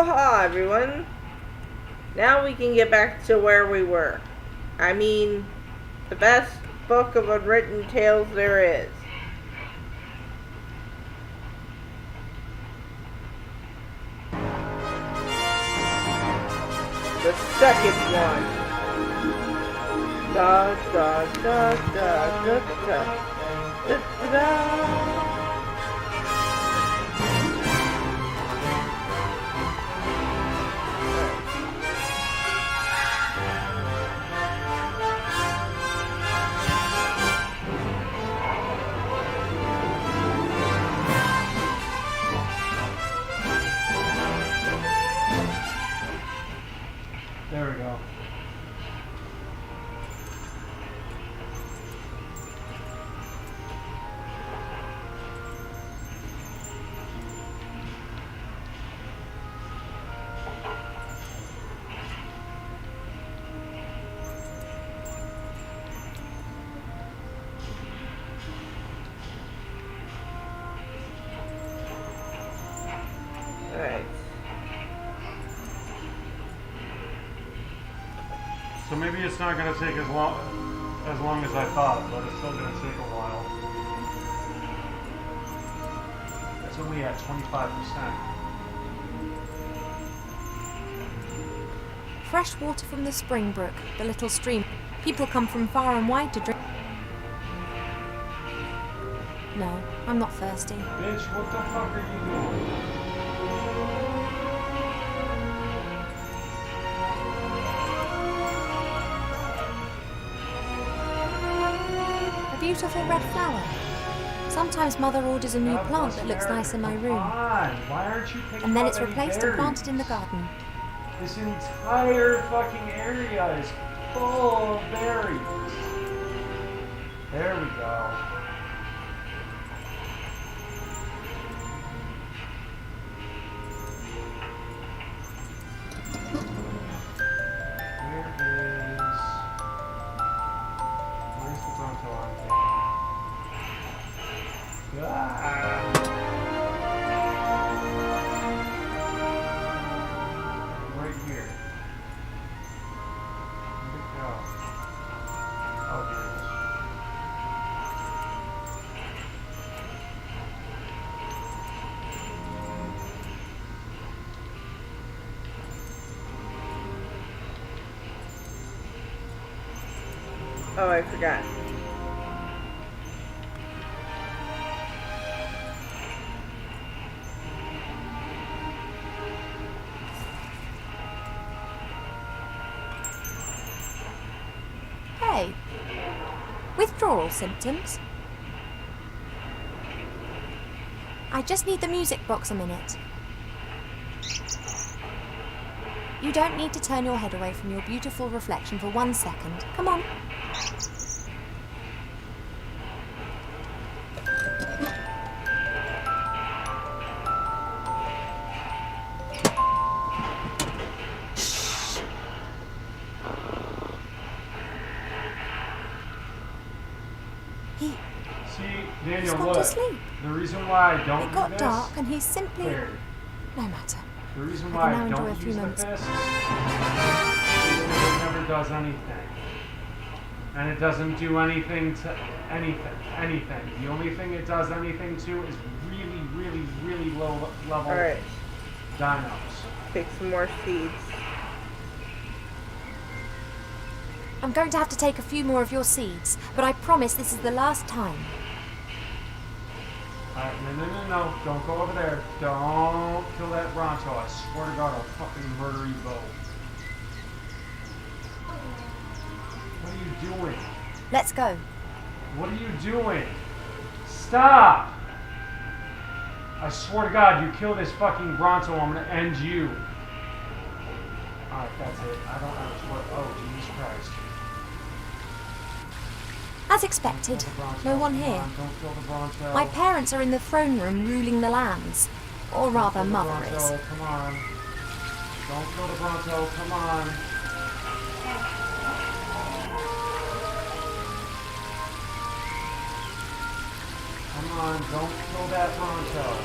Waha, everyone. Now we can get back to where we were. I mean, the best book of unwritten tales there is. The second one. Da da da da da da da da da. There we go. Alright. So maybe it's not going to take as long as I thought, but it's still going to take a while. It's only at 25%. Fresh water from the spring brook, the little stream. People come from far and wide to drink. No, I'm not thirsty. Bitch, what the fuck are you doing? A beautiful red flower. Sometimes Mother orders a new plant that looks nice in my room. Why aren't you picking And then up it's any replaced and berries? planted in the garden. This entire fucking area is full of berries. There we go. Where's the Bronto on here? Ah! Right here. Where'd it go? Oh, here it is. Oh, I forgot. Hey, withdrawal symptoms? I just need the music box a minute. You don't need to turn your head away from your beautiful reflection for 1 second. Come on. He See, He's Daniel, gone look. to sleep. The reason why I don't It do got this, dark and he's simply... Claire, No matter. the reason I why can I now enjoy a don't few use the moments. fist is it never does anything. And it doesn't do anything to anything. The only thing it does anything to is really low level Alright, dinos. pick some more seeds. I'm going to have to take a few more of your seeds, but I promise this is the last time. Alright, no. Don't go over there. Don't kill that Bronto. I swear to God, I'll fucking murder you both. What are you doing? Let's go. What are you doing? Stop! I swear to God, you kill this fucking Bronto, I'm gonna end you. Alright, that's it. I don't have to. Oh, Jesus Christ. As expected, no one here. Don't kill the Bronto. My parents are in the throne room ruling the lands. Or rather, Mother is. Come on. Don't kill the Bronto, come on. Come on, don't kill that Bronto.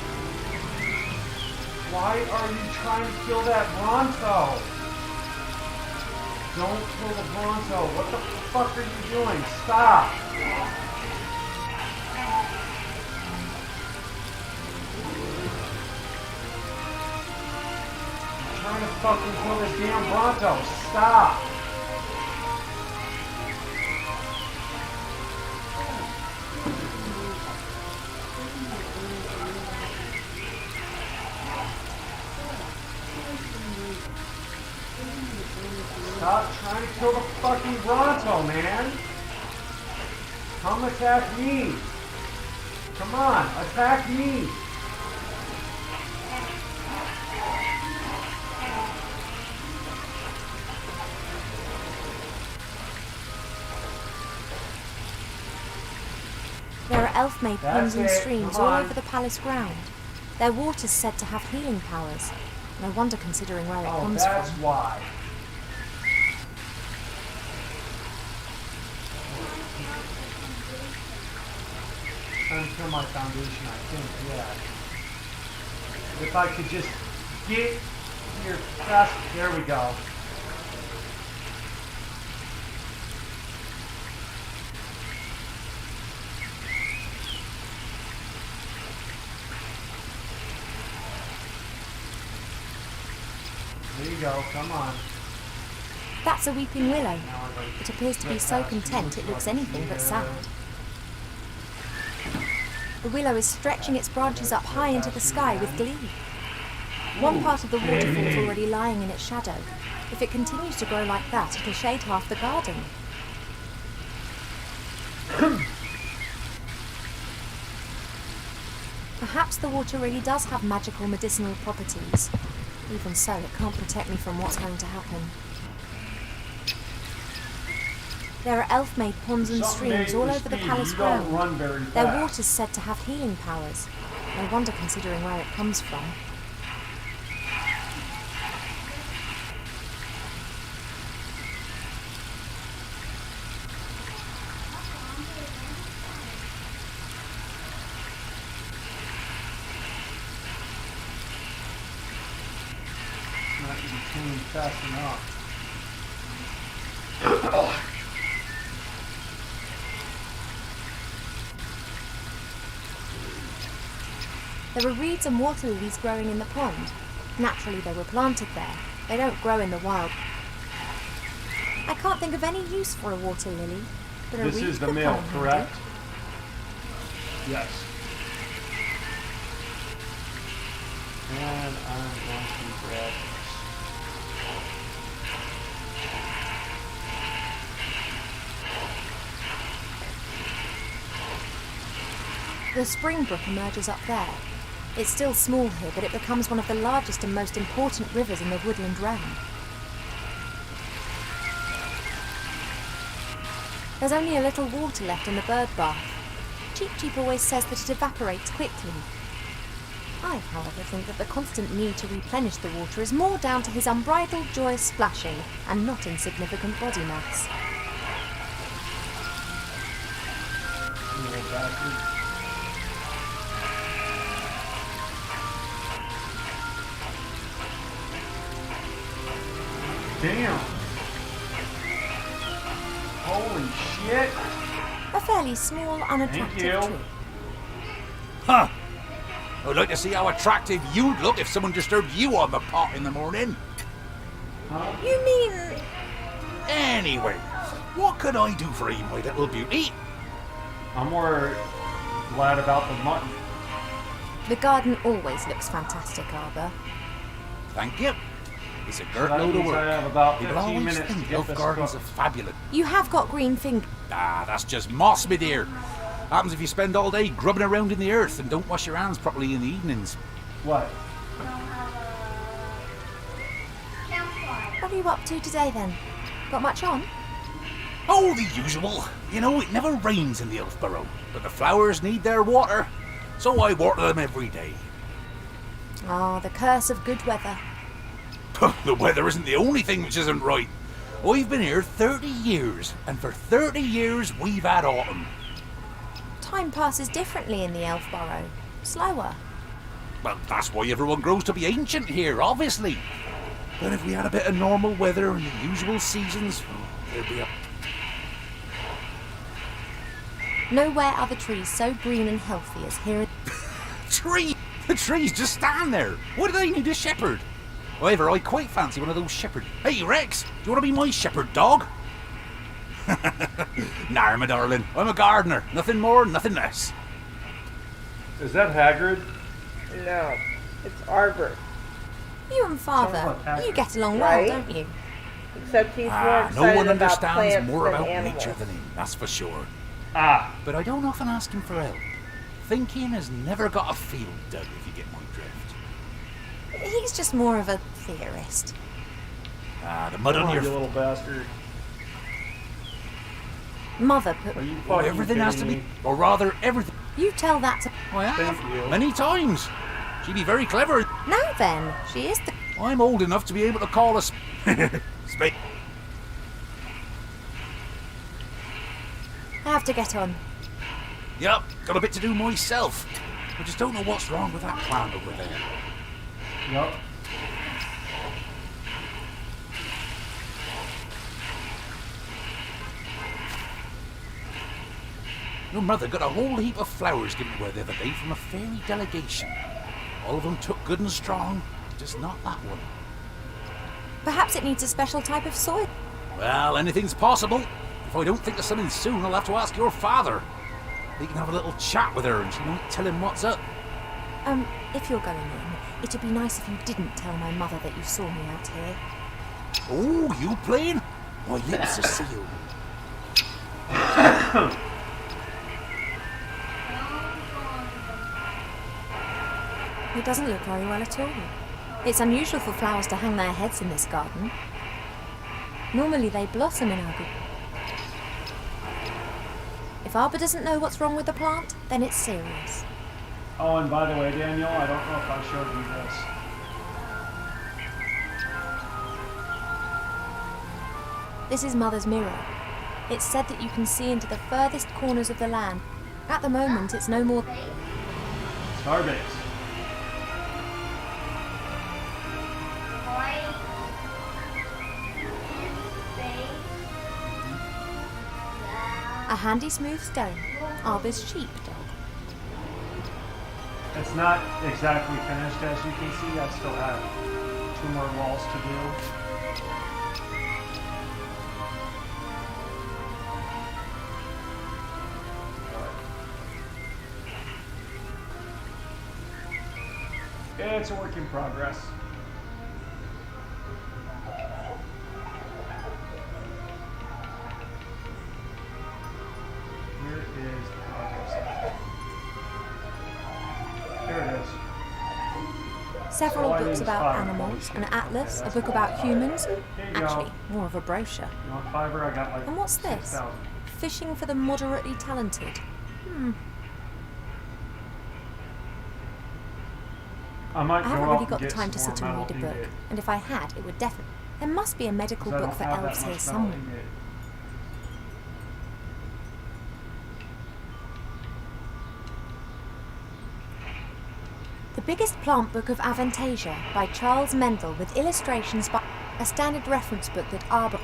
Why are you trying to kill that Bronto? Don't kill the Bronto. What the fuck are you doing? Stop. I'm trying to fucking kill this damn Bronto. Stop. Stop trying to kill the fucking Bronto, man! Come attack me! Come on, attack me! There are elf-made ponds and That's it. streams Come all on. over the palace ground. Their water's said to have healing powers. No wonder considering where it Oh, comes that's from. why. Trying to kill my foundation, I think, yeah. If I could just get your fast. There we go. There you go, come on. That's a weeping willow. Now I'm going It appears to be so content it looks anything but sad. The willow is stretching its branches up high into the sky with glee. One part of the waterfall is already lying in its shadow. If it continues to grow like that, it'll shade half the garden. Perhaps the water really does have magical medicinal properties. Even so, it can't protect me from what's going to happen. There are elf-made ponds and streams all over the palace ground. Their water's said to have healing powers. No wonder considering where it comes from. Not becoming fast enough. There are reeds and water lilies growing in the pond. Naturally, they were planted there. They don't grow in the wild. I can't think of any use for a water lily, but a This reed is the could male, come in correct? handy. Yes. And I'm going to grab The spring brook emerges up there. It's still small here, but it becomes one of the largest and most important rivers in the woodland realm. There's only a little water left in the bird bath. Cheep Cheep always says that it evaporates quickly. I, however, think that the constant need to replenish the water is more down to his unbridled joyous splashing and not insignificant body mass. you little bastard. Damn. Holy shit. A fairly small, Thank unattractive you. tree. Huh. I'd like to see how attractive you'd look if someone disturbed you on the pot in the morning. Huh? You mean... Anyway, what could I do for you, my little beauty? I'm more glad about the mutton. The garden always looks fantastic, Arthur. Thank you. It's a So great that load of means I work. have about People 15 always minutes to think get elf this gardens are cooked. fabulous. You have got green fingers. Ah, that's just moss, my dear. Happens if you spend all day grubbing around in the earth and don't wash your hands properly in the evenings. What? What are you up to today then? Got much on? Oh, the usual. You know, it never rains in the elf burrow, but the flowers need their water, so I water them every day. Ah, the curse of good weather. The weather isn't the only thing which isn't right. I've been here 30 years, and for 30 years we've had autumn. Time passes differently in the elf burrow. Slower. Well, that's why everyone grows to be ancient here, obviously. But if we had a bit of normal weather and the usual seasons, there'd be a... Nowhere are the trees so green and healthy as here. tree! The trees just stand there. Why do they need a shepherd? However, I quite fancy one of those shepherds. Hey, Rex, do you want to be my shepherd dog? Nah, my darling. I'm a gardener. Nothing more, nothing less. Is that Hagrid? No, it's Arbor. You and Father, Sounds like you Hagrid. get along Right? well, don't you? Except he's more Ah, excited no one about understands plants more than about animals. nature than him, that's for sure. Ah, But I don't often ask him for help. Thinking has never got a field dug, if you get my drift. He's just more of a theorist. Ah, the mud come on on, your... you little bastard. Mother put. Are you Oh, fucking everything has to kidding be... me? Or rather, everything... You tell that to. I have. Thank you. Many times. She'd be very clever. Now then, she is the. I'm old enough to be able to call a... Spade. I have to get on. Yep, got a bit to do myself. I just don't know what's wrong with that plant over there. Yup. Your mother got a whole heap of flowers given to her the other day from a fairy delegation. All of them took good and strong, just not that one. Perhaps it needs a special type of soil. Well, anything's possible. If I don't think of something soon, I'll have to ask your father. He can have a little chat with her and she might tell him what's up. If you're going in, it'd be nice if you didn't tell my mother that you saw me out here. Oh, you playing? My lips are sealed. It doesn't look very well at all. It's unusual for flowers to hang their heads in this garden. Normally they blossom in our garden. If Arbor doesn't know what's wrong with the plant, then it's serious. Oh, and by the way, Daniel, I don't know if I showed you this. This is Mother's mirror. It's said that you can see into the furthest corners of the land. At the moment, it's no more. Starbase. A handy smooth stone. Arbor's sheepdog. It's not exactly finished, as you can see. I still have 2 more walls to do. It's a work in progress. Where is the progress? There it is. Several So I books need about 5. animals, an atlas, a book about humans. Here you go. Actually, more of a brochure. You want fiber? I got like And what's this? 6,000. Fishing for the moderately talented. I might I go haven't up really and got the get time to some sit more and read a metal book, ingot, and if I had, it would definitely. There must be a medical 'cause I book don't for have that elves here much metal somewhere. ingot. The Biggest Plant Book of Avantasia by Charles Mendel with illustrations by a standard reference book that Arbor.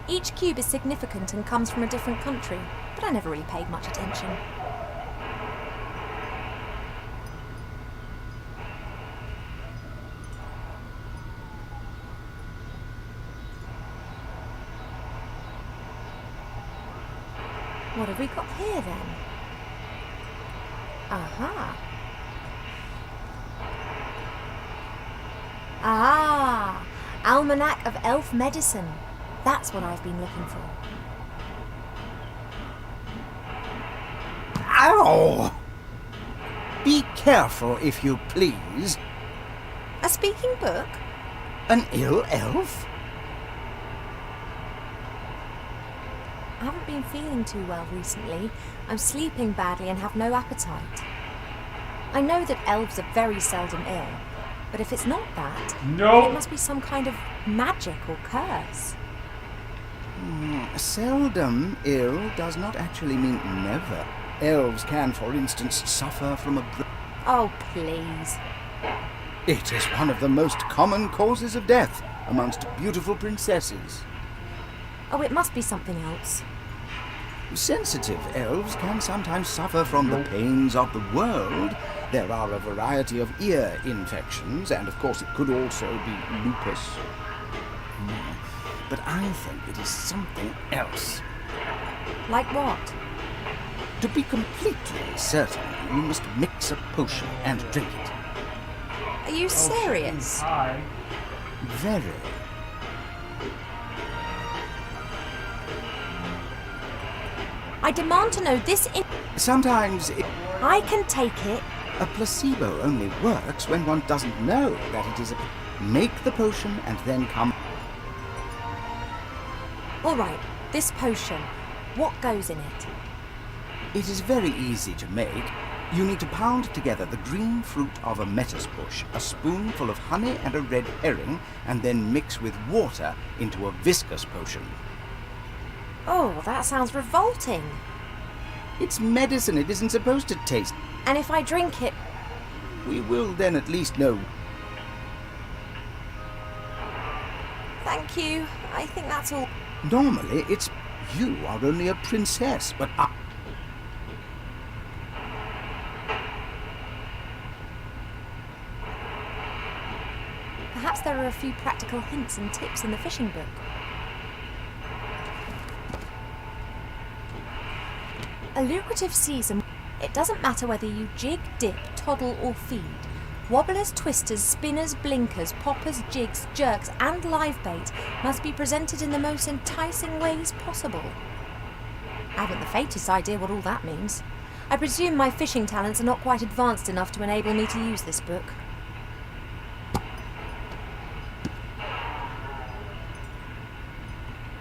Each cube is significant and comes from a different country, but I never really paid much attention. What have we got here then? Aha. Ah, Almanac of Elf Medicine. That's what I've been looking for. Ow! Be careful, if you please. A speaking book? An ill elf? I haven't been feeling too well recently. I'm sleeping badly and have no appetite. I know that elves are very seldom ill, but if it's not that, Nope. it must be some kind of magic or curse. Seldom ill does not actually mean never. Elves can, for instance, suffer from a... Oh, please. It is one of the most common causes of death amongst beautiful princesses. Oh, it must be something else. Sensitive elves can sometimes suffer from the pains of the world. There are a variety of ear infections, and of course it could also be lupus. But I think it is something else. Like what? To be completely certain, you must mix a potion and drink it. Are you serious? Hi. Very. I demand to know this Sometimes I can take it. a placebo only works when one doesn't know that it is a... Make the potion and then come... All right, this potion. What goes in it? It is very easy to make. You need to pound together the green fruit of a metis bush, a spoonful of honey and a red herring, and then mix with water into a viscous potion. Oh, that sounds revolting. It's medicine. It isn't supposed to taste. And if I drink it... We will then at least know. Thank you. I think that's all. Normally, it's... You are only a princess, but I... Perhaps there are a few practical hints and tips in the fishing book. A lucrative season. It doesn't matter whether you jig, dip, toddle or feed. Wobblers, twisters, spinners, blinkers, poppers, jigs, jerks and live bait must be presented in the most enticing ways possible. I haven't the faintest idea what all that means. I presume my fishing talents are not quite advanced enough to enable me to use this book.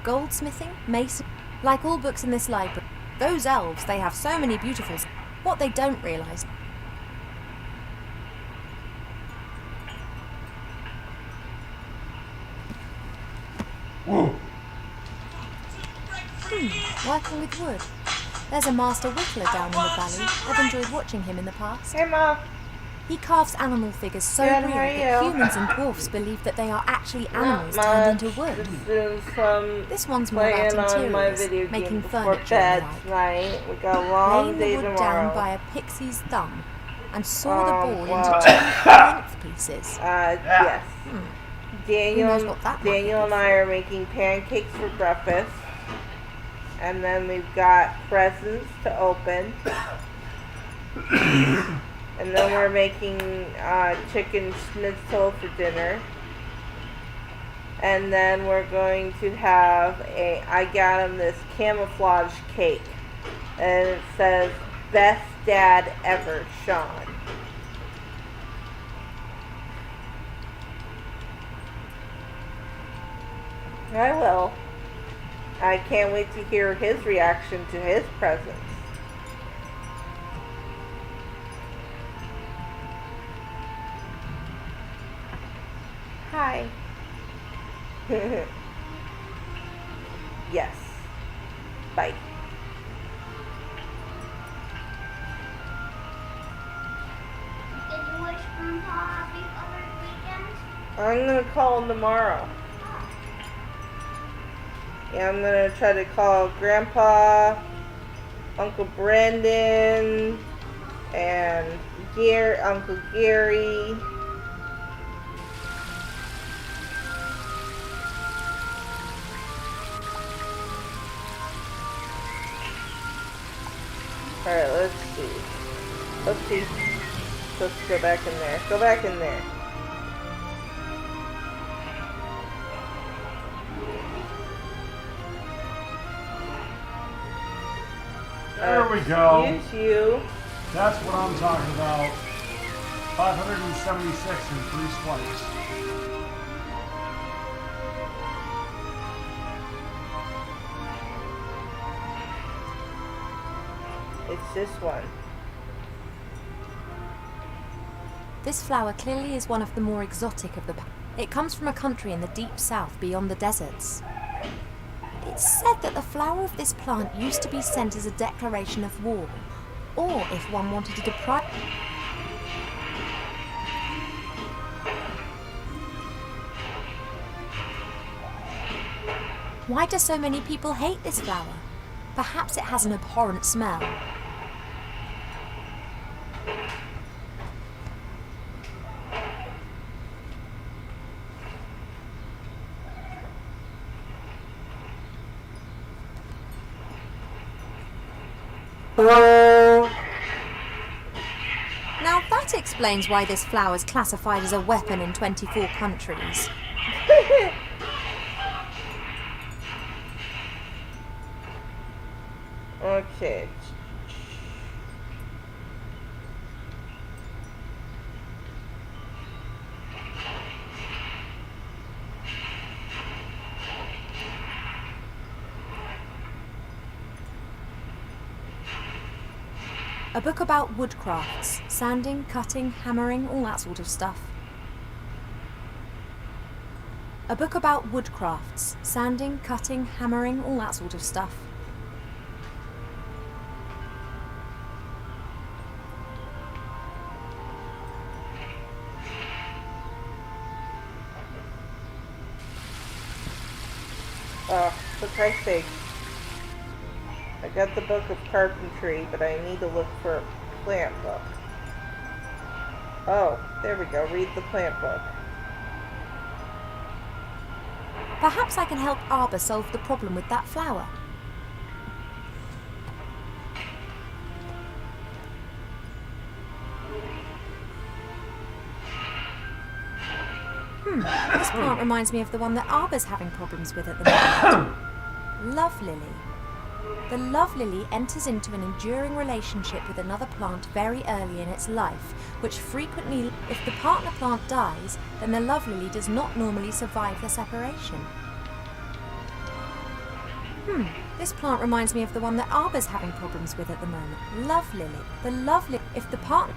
Goldsmithing, mason, like all books in this library. Those elves, they have so many beautifuls. What they don't realise. Whoa. Working with wood. There's a master whittler down in the valley. I've enjoyed watching him in the past. Hey, Ma. He carves animal figures so Good, real how are that you? humans and dwarfs believe that they are actually animals Not turned much. into wood. Just doing some This one's more about playing on my interiors, video game making before furniture and bed the like. tonight. We got a long Laying day the wood tomorrow. down by a pixie's thumb and saw the ball wow. into 2 length pieces. Yes. Daniel, Who knows what that might be Daniel and good I are making pancakes for breakfast. And then we've got presents to open. And then we're making chicken schnitzel for dinner. And then we're going to have I got him this camouflage cake. And it says, Best Dad Ever, Sean. I will. I can't wait to hear his reaction to his presents. Hi. Yes. Bye. Did you wish Grandpa happy Father's weekend? I'm gonna call him tomorrow. Yeah, I'm gonna try to call Grandpa, Uncle Brandon, and Uncle Gary. Alright, let's see. Let's see. Let's go back in there. Go back in there. There we go. Excuse you. That's what I'm talking about. 576 and 3 swipes. It's this one. This flower clearly is one of the more exotic of the... It comes from a country in the deep south beyond the deserts. It's said that the flower of this plant used to be sent as a declaration of war, or if one wanted to deprive... Why do so many people hate this flower? Perhaps it has an abhorrent smell. Now that explains why this flower is classified as a weapon in 24 countries. Okay. A book about woodcrafts, sanding, cutting, hammering, all that sort of stuff. A book about woodcrafts, sanding, cutting, hammering, all that sort of stuff. Oh, for Christ's sake. I got the book of carpentry, but I need to look for a plant book. Oh, there we go. Read the plant book. Perhaps I can help Arbor solve the problem with that flower. This plant reminds me of the one that Arbor's having problems with at the moment. Love lily. The love lily enters into an enduring relationship with another plant very early in its life, which frequently, if the partner plant dies, then the love lily does not normally survive the separation. This plant reminds me of the one that Arbor's having problems with at the moment. Love lily. The love lily, if the partner...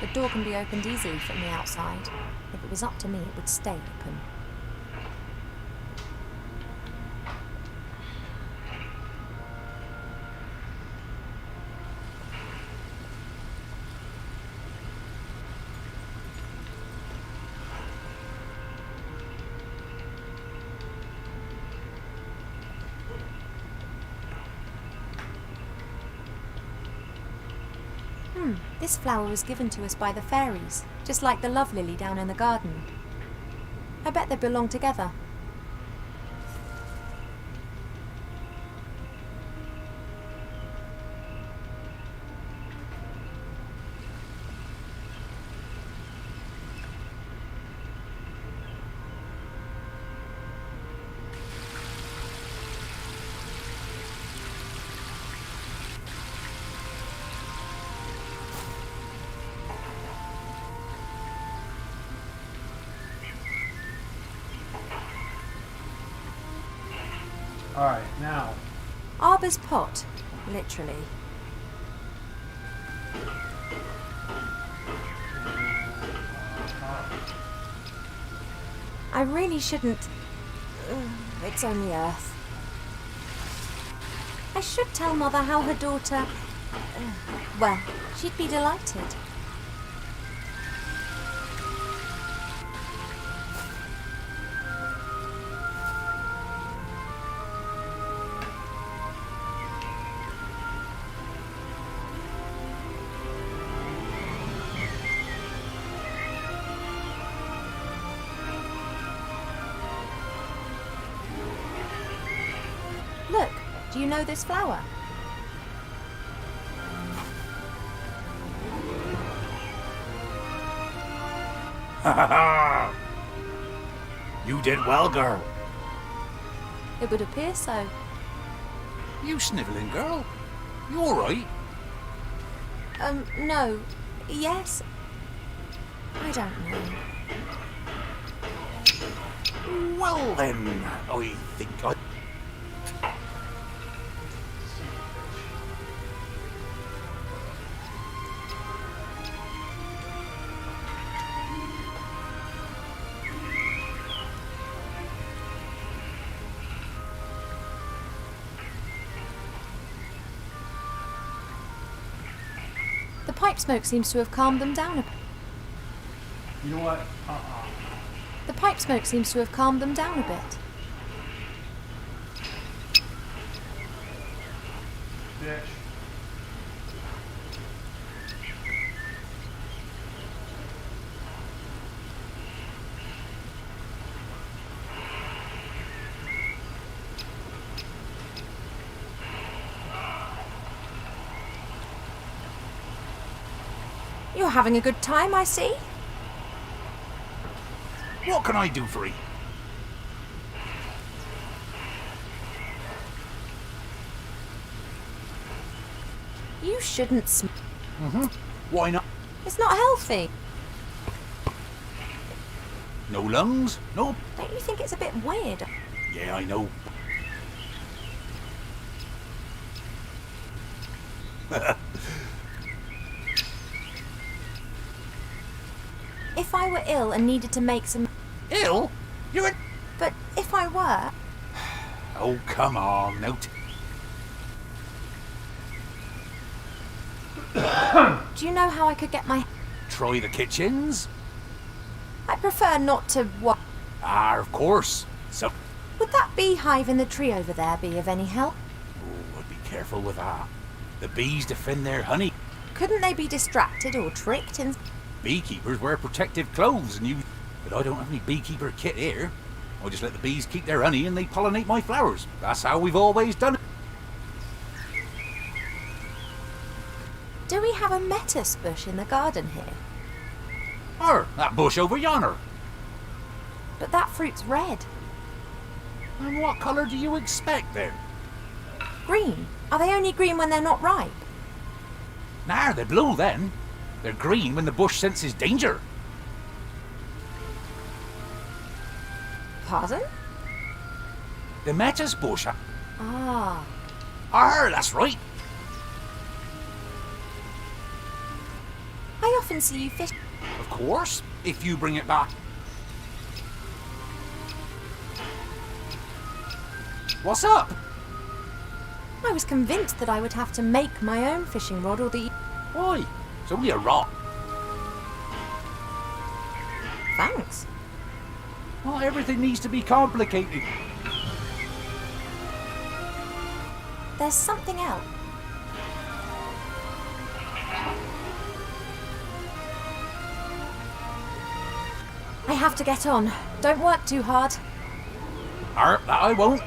The door can be opened easily from the outside. If it was up to me, it would stay open. This flower was given to us by the fairies, just like the love lily down in the garden. I bet they belong together. Alright, now. Arbor's pot, literally. I really shouldn't... it's only Earth. I should tell Mother how her daughter... well, she'd be delighted. Look, do you know this flower? Ha ha ha! You did well, girl. It would appear so. You snivelling, girl? You alright? No. Yes? I don't know. Well then, I think I... The pipe smoke seems to have calmed them down a bit. You know what? The pipe smoke seems to have calmed them down a bit. Bitch. You're having a good time, I see. What can I do for you? You shouldn't smoke. Why not? It's not healthy. No lungs? No... Don't you think it's a bit weird? Yeah, I know. If I were ill and needed to make some... Ill? You're a... But if I were... Oh, come on, now... Do you know how I could get my... Try the kitchens? I prefer not to... What? Ah, of course. So... Would that beehive in the tree over there be of any help? Oh, I'd be careful with that. The bees defend their honey. Couldn't they be distracted or tricked in... Beekeepers wear protective clothes and you... But I don't have any beekeeper kit here. I just let the bees keep their honey and they pollinate my flowers. That's how we've always done it. Do we have a lettuce bush in the garden here? Or that bush over yonder. But that fruit's red. And what colour do you expect then? Green. Are they only green when they're not ripe? Nah, they're blue then. They're green when the bush senses danger. Pardon? The lettuce bush. Ah. That's right. I often see you fish... Of course, if you bring it back. What's up? I was convinced that I would have to make my own fishing rod or the... Why? It's only a rock. Thanks. Not everything needs to be complicated. There's something else. I have to get on. Don't work too hard. That I won't.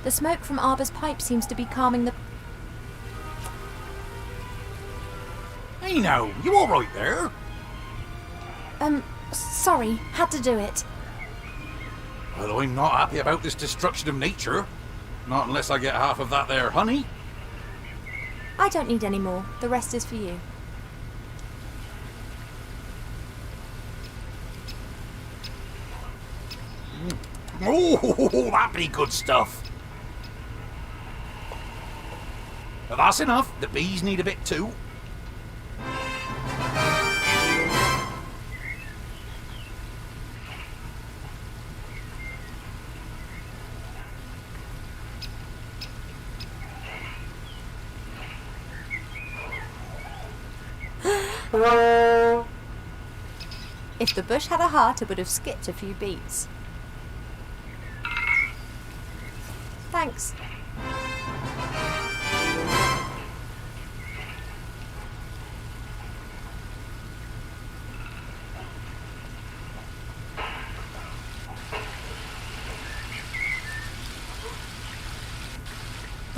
The smoke from Arbor's pipe seems to be calming the... Hey now, you alright there? Sorry, had to do it. Well, I'm not happy about this destruction of nature. Not unless I get half of that there honey. I don't need any more. The rest is for you. Oh, that'd be good stuff. But that's enough. The bees need a bit too. If the bush had a heart, it would have skipped a few beats. Thanks.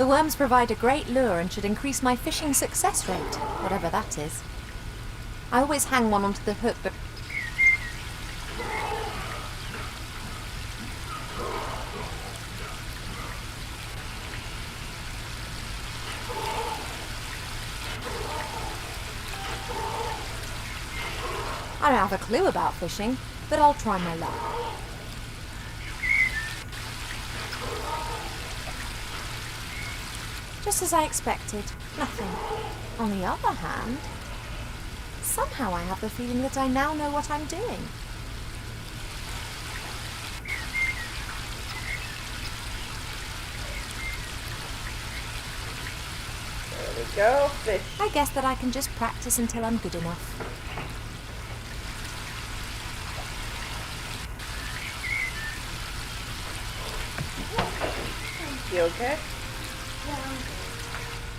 The worms provide a great lure and should increase my fishing success rate, whatever that is. I always hang one onto the hook, but I don't have a clue about fishing, but I'll try my luck. Just as I expected, nothing. On the other hand, somehow I have the feeling that I now know what I'm doing. There we go, fish. I guess that I can just practice until I'm good enough. You okay?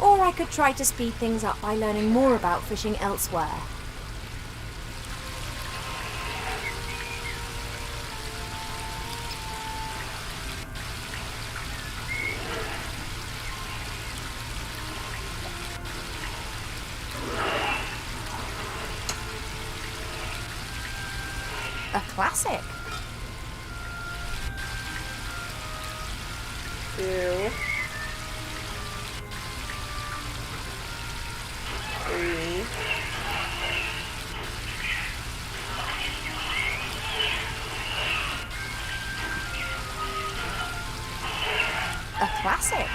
Or I could try to speed things up by learning more about fishing elsewhere. A classic. 2, 3. A classic.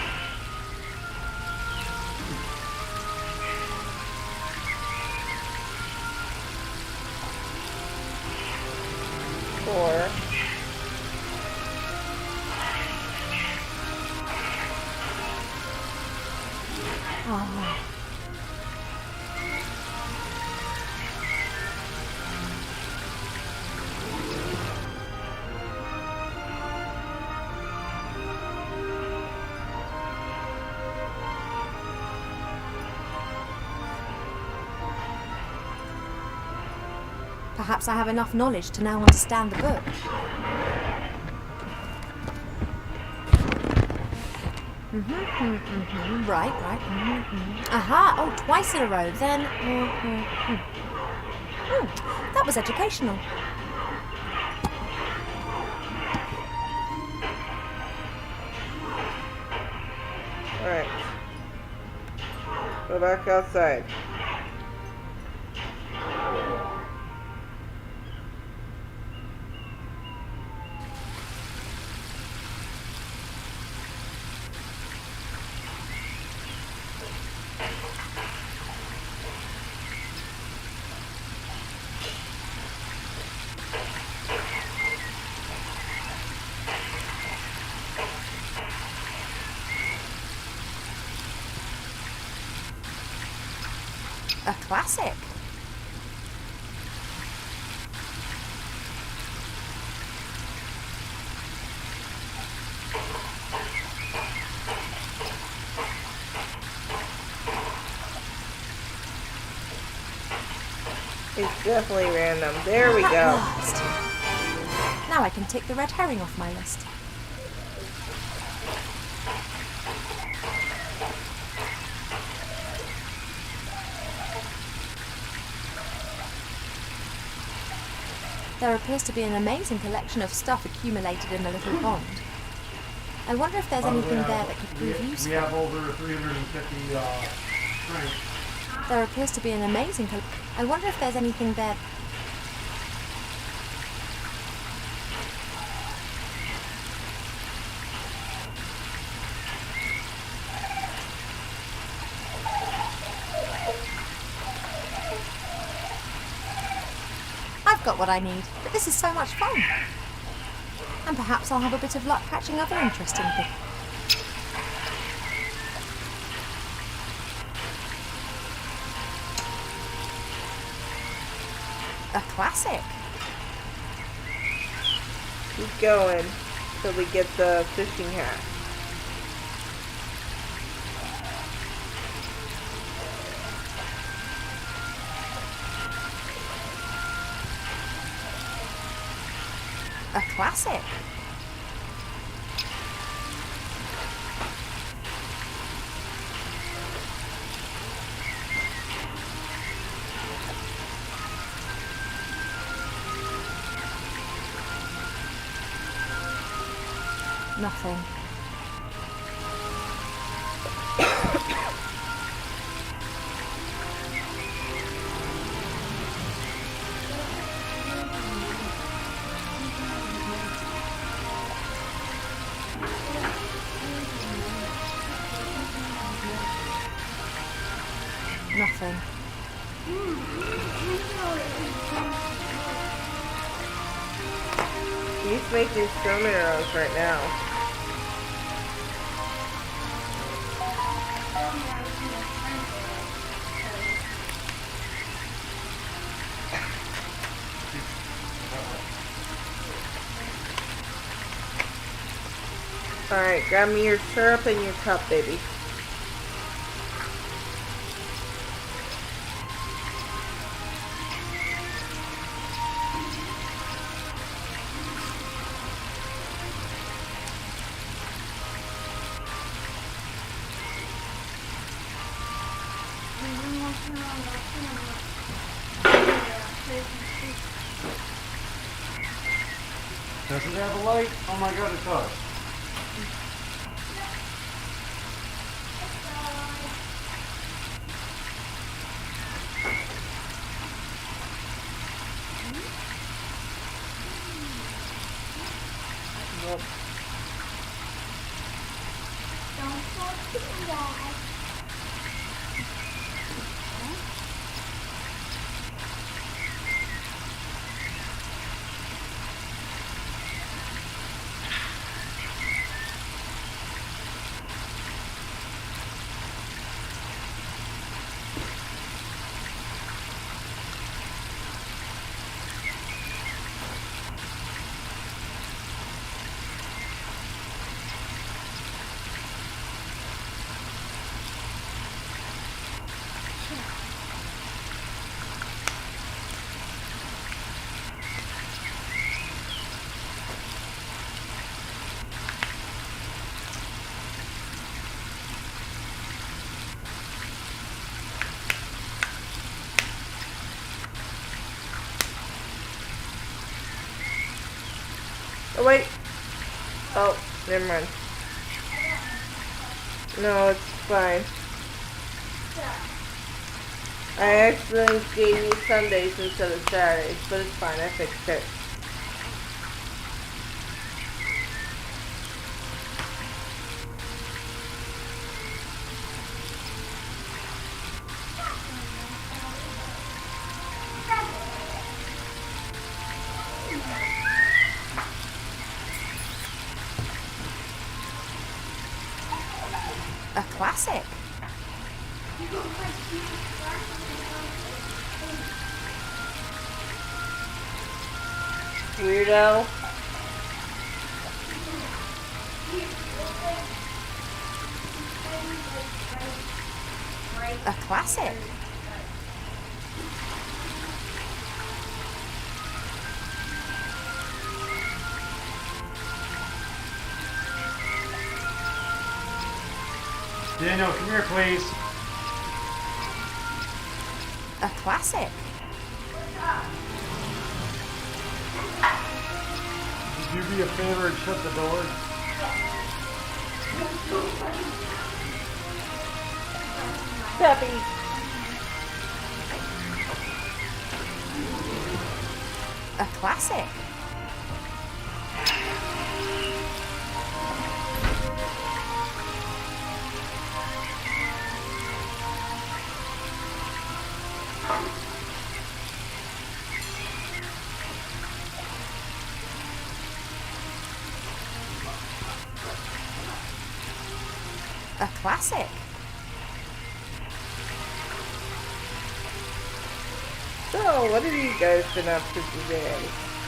Four. Oh. Perhaps I have enough knowledge to now understand the book. Right. Aha! Oh, twice in a row. Then. That was educational. Alright. Go back outside. A classic. It's definitely random. There we At go. last. Now I can tick the red herring off my list. There appears to be an amazing collection of stuff accumulated in a little pond. I wonder if there's anything there that could prove We useful. have over 350 strength. There appears to be an amazing I wonder if there's anything there. I've got what I need, but this is so much fun. And perhaps I'll have a bit of luck catching other interesting things. A classic. Keep going till we get the fishing hat. A classic. Nothing. Nothing. He's making stone arrows right now. Alright, grab me your syrup and your cup, baby. Does it have a light? Oh my god, it does. Nope. Don't talk to me, Dad. Oh, wait. Oh, never mind. No, it's fine. I accidentally gave you Sundays instead of Saturdays, but it's fine. I fixed it. A classic. Weirdo. A classic. Daniel, come here, please. A classic. Would you be a favor and shut the door? Peppy. A classic. A classic. So, what have you guys been up to today?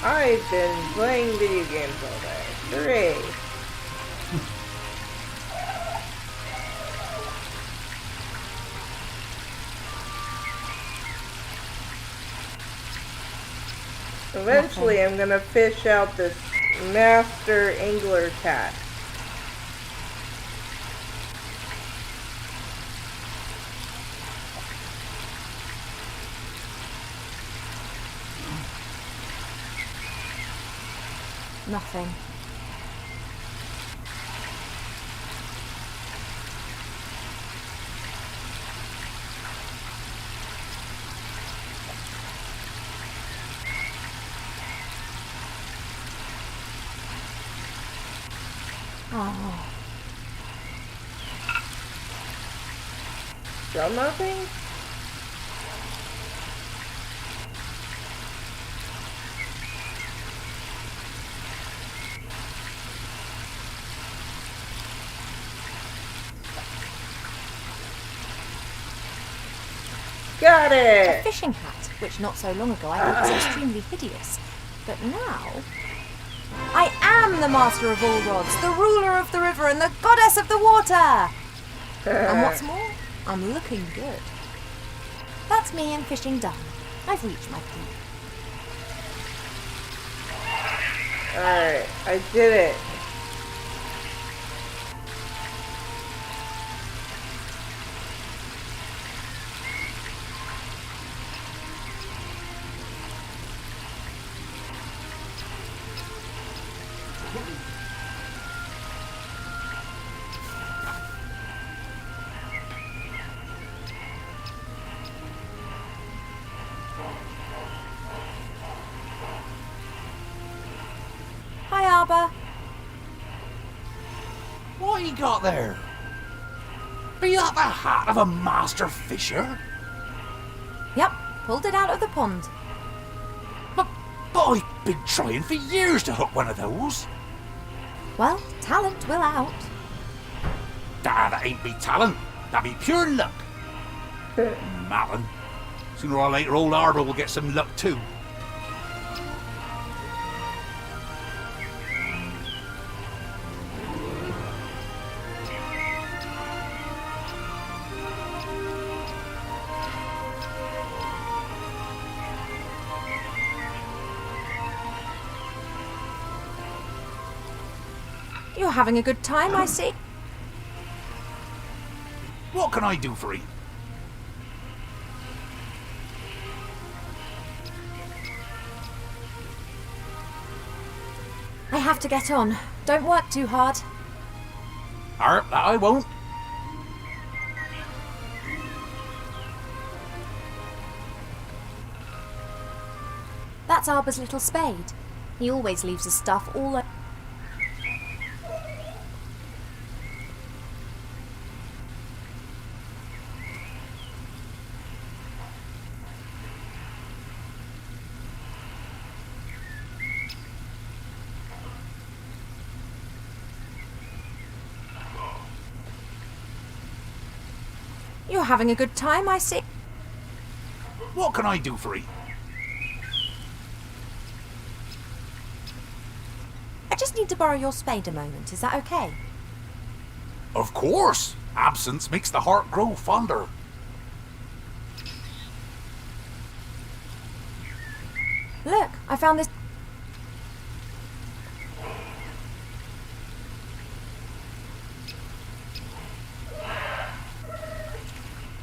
I've been playing video games all day. Hooray! Eventually, I'm gonna fish out this master angler cat. Nothing. Oh, Still nothing? Got a it! fishing hat, which not so long ago I thought was extremely hideous. But now, I am the master of all rods, the ruler of the river, and the goddess of the water! And what's more, I'm looking good. That's me and fishing done. I've reached my peak. Alright, I did it. Hi, Arbor. What you got there? Be that the hat of a master fisher? Yep, pulled it out of the pond. But I've been trying for years to hook one of those. Well, talent will out. That ain't be talent. That be pure luck. Malin. Sooner or later, old Arbor will get some luck too. You're having a good time, I see. What can I do for you? I have to get on. Don't work too hard. That I won't. That's Arbor's little spade. He always leaves his stuff all over. You're having a good time, I see. What can I do for you? I just need to borrow your spade a moment. Is that okay? Of course. Absence makes the heart grow fonder. Look, I found this.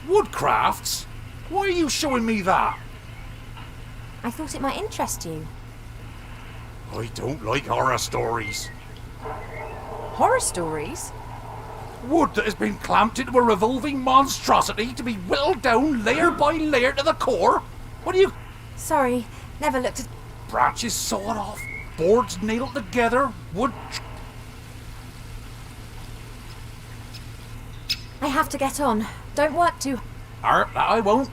Woodcrafts? Why are you showing me that? I thought it might interest you. I don't like horror stories. Horror stories? Wood that has been clamped into a revolving monstrosity to be whittled down layer by layer to the core? What do you... Sorry, never looked at. Branches sawed off, boards nailed together, wood... I have to get on. Don't work too. That I won't.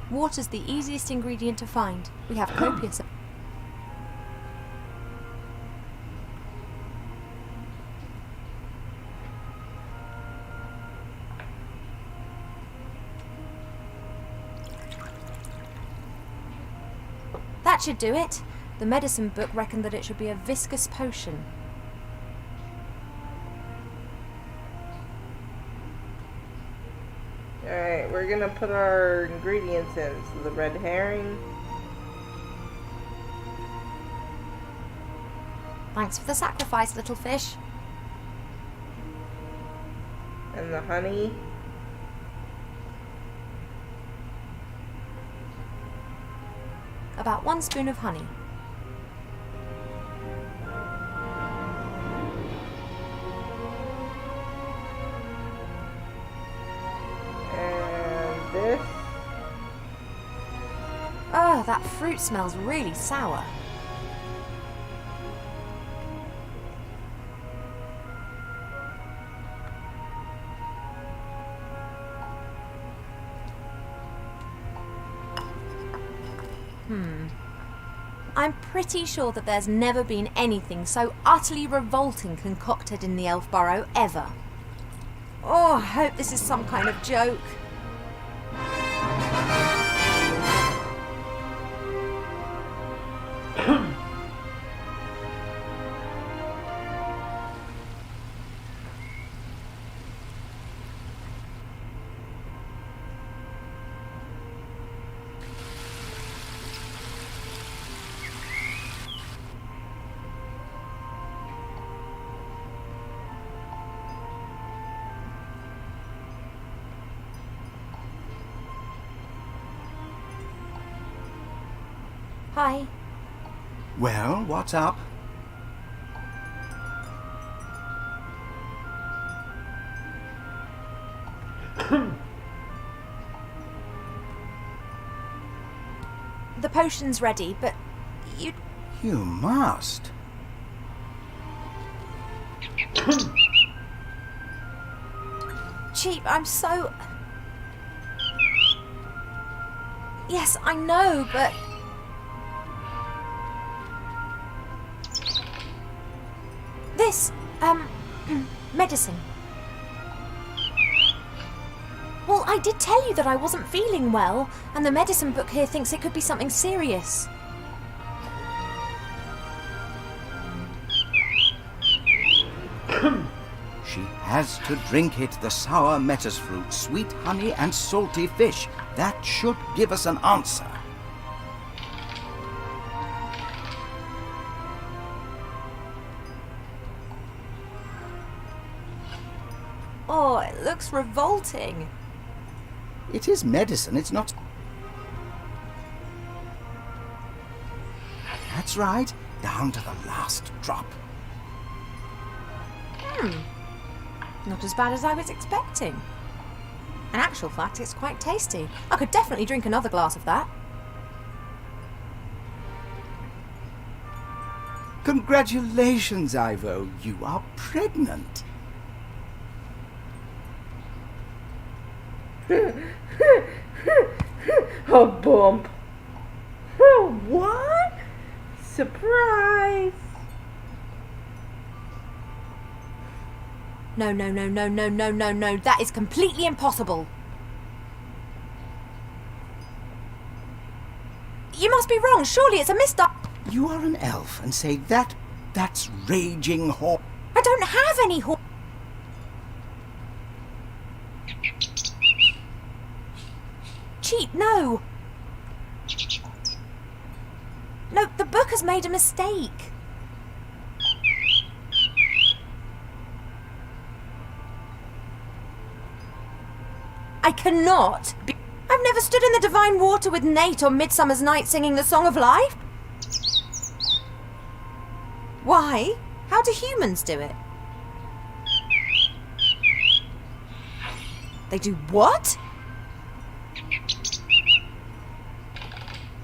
Water's the easiest ingredient to find. We have copious. That should do it. The medicine book reckoned that it should be a viscous potion. Alright, we're gonna put our ingredients in. So the red herring. Thanks for the sacrifice, little fish. And the honey. About 1 spoon of honey. And this. Oh, that fruit smells really sour. I'm pretty sure that there's never been anything so utterly revolting concocted in the Elf Burrow ever. Oh, I hope this is some kind of joke. Hi. Well, what's up? The potion's ready, but you... You must. Cheap, I'm so... Yes, I know, but... This, medicine. Well, I did tell you that I wasn't feeling well, and the medicine book here thinks it could be something serious. She has to drink it, the sour metis fruit, sweet honey and salty fish. That should give us an answer. Oh, it looks revolting. It is medicine, it's not... That's right, down to the last drop. Not as bad as I was expecting. In actual fact, it's quite tasty. I could definitely drink another glass of that. Congratulations, Ivo. You are pregnant. A bump. Oh, what? Surprise. No, no, no, no, no, no, no, no. That is completely impossible. You must be wrong. Surely it's a misstep. You are an elf and say that's raging horse. I don't have any horse. Cheat, no. No, the book has made a mistake. I cannot be... I've never stood in the divine water with Nate on Midsummer's Night singing the Song of Life. Why? How do humans do it? They do what?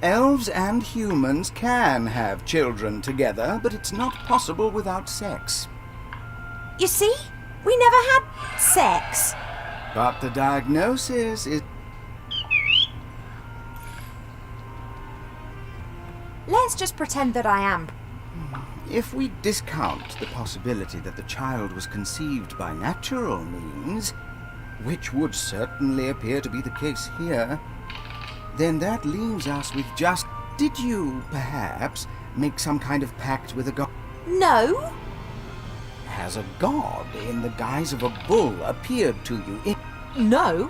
Elves and humans can have children together, but it's not possible without sex. You see? We never had sex. But the diagnosis is... Let's just pretend that I am. If we discount the possibility that the child was conceived by natural means, which would certainly appear to be the case here, then that leaves us with just... Did you, perhaps, make some kind of pact with a god? No. Has a god in the guise of a bull appeared to you? No.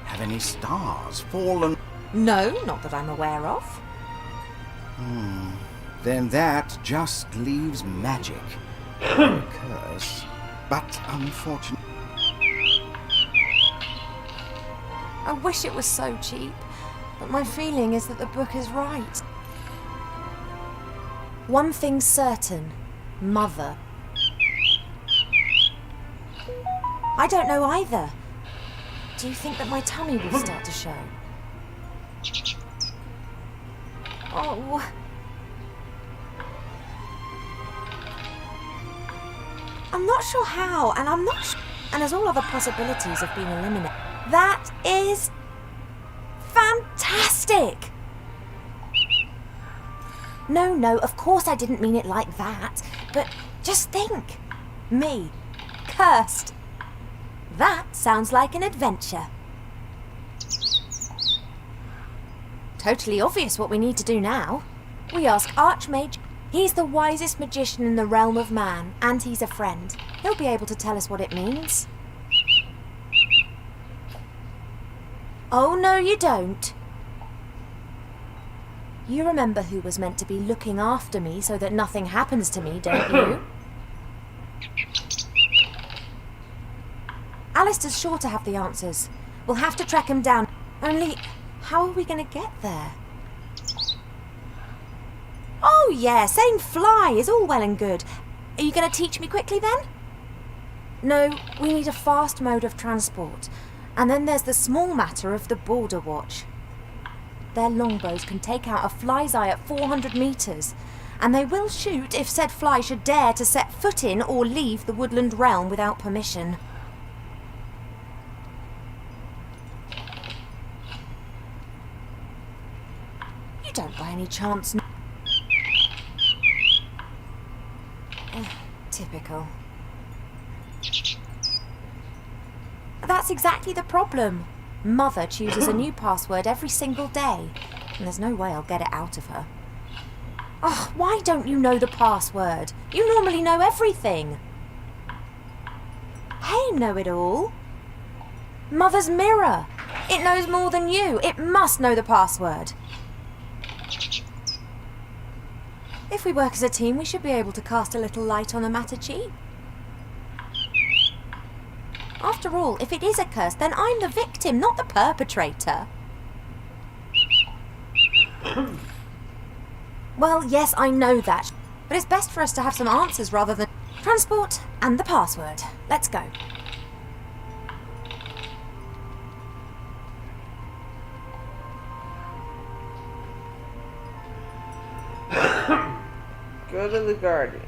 Have any stars fallen? No, not that I'm aware of. then that just leaves magic. A curse. But unfortunately... I wish it was so cheap, but my feeling is that the book is right. One thing's certain. Mother. I don't know either. Do you think that my tummy will start to show? Oh. I'm not sure how, and I'm not and as all other possibilities have been eliminated. That is fantastic! No, of course I didn't mean it like that, but just think. Me, cursed. That sounds like an adventure. Totally obvious what we need to do now. We ask Archmage. He's the wisest magician in the realm of man, and he's a friend. He'll be able to tell us what it means. Oh, no, you don't. You remember who was meant to be looking after me so that nothing happens to me, don't you? Alistair's sure to have the answers. We'll have to track him down. Only, how are we going to get there? Oh yeah, saying fly is all well and good. Are you going to teach me quickly then? No, we need a fast mode of transport. And then there's the small matter of the Border Watch. Their longbows can take out a fly's eye at 400 metres, and they will shoot if said fly should dare to set foot in or leave the woodland realm without permission. You don't by any chance know... Typical. That's exactly the problem. Mother chooses a new password every single day, and there's no way I'll get it out of her. Oh, why don't you know the password? You normally know everything. Hey, know-it-all. Mother's mirror. It knows more than you. It must know the password. If we work as a team, we should be able to cast a little light on the matter, Chi. After all, if it is a curse, then I'm the victim, not the perpetrator. Well, yes, I know that, but it's best for us to have some answers rather than... Transport and the password. Let's go. Go to the garden.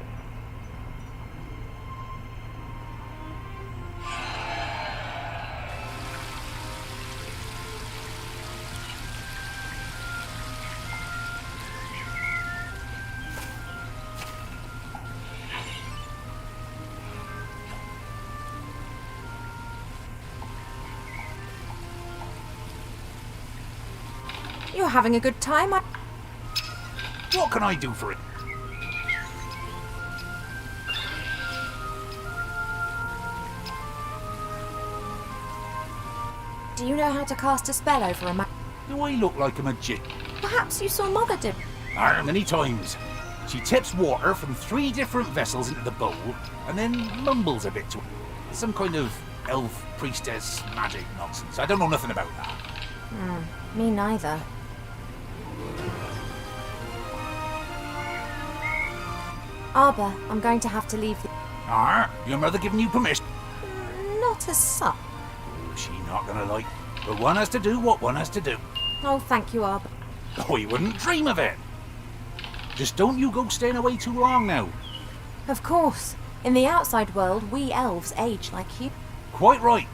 You're having a good time. What can I do for it? Do you know how to cast a spell over a man? Do I look like a magician? Perhaps you saw Mother do. Many times. She tips water from 3 different vessels into the bowl and then mumbles a bit to it. Some kind of elf priestess magic nonsense. I don't know nothing about that. Me neither. Arbor, I'm going to have to leave the... Your mother giving you permission? Not as such. She not gonna like. But one has to do what one has to do. Oh, thank you, Arbor. Oh, you wouldn't dream of it. Just don't you go staying away too long now. Of course. In the outside world, we elves age like you. Quite right.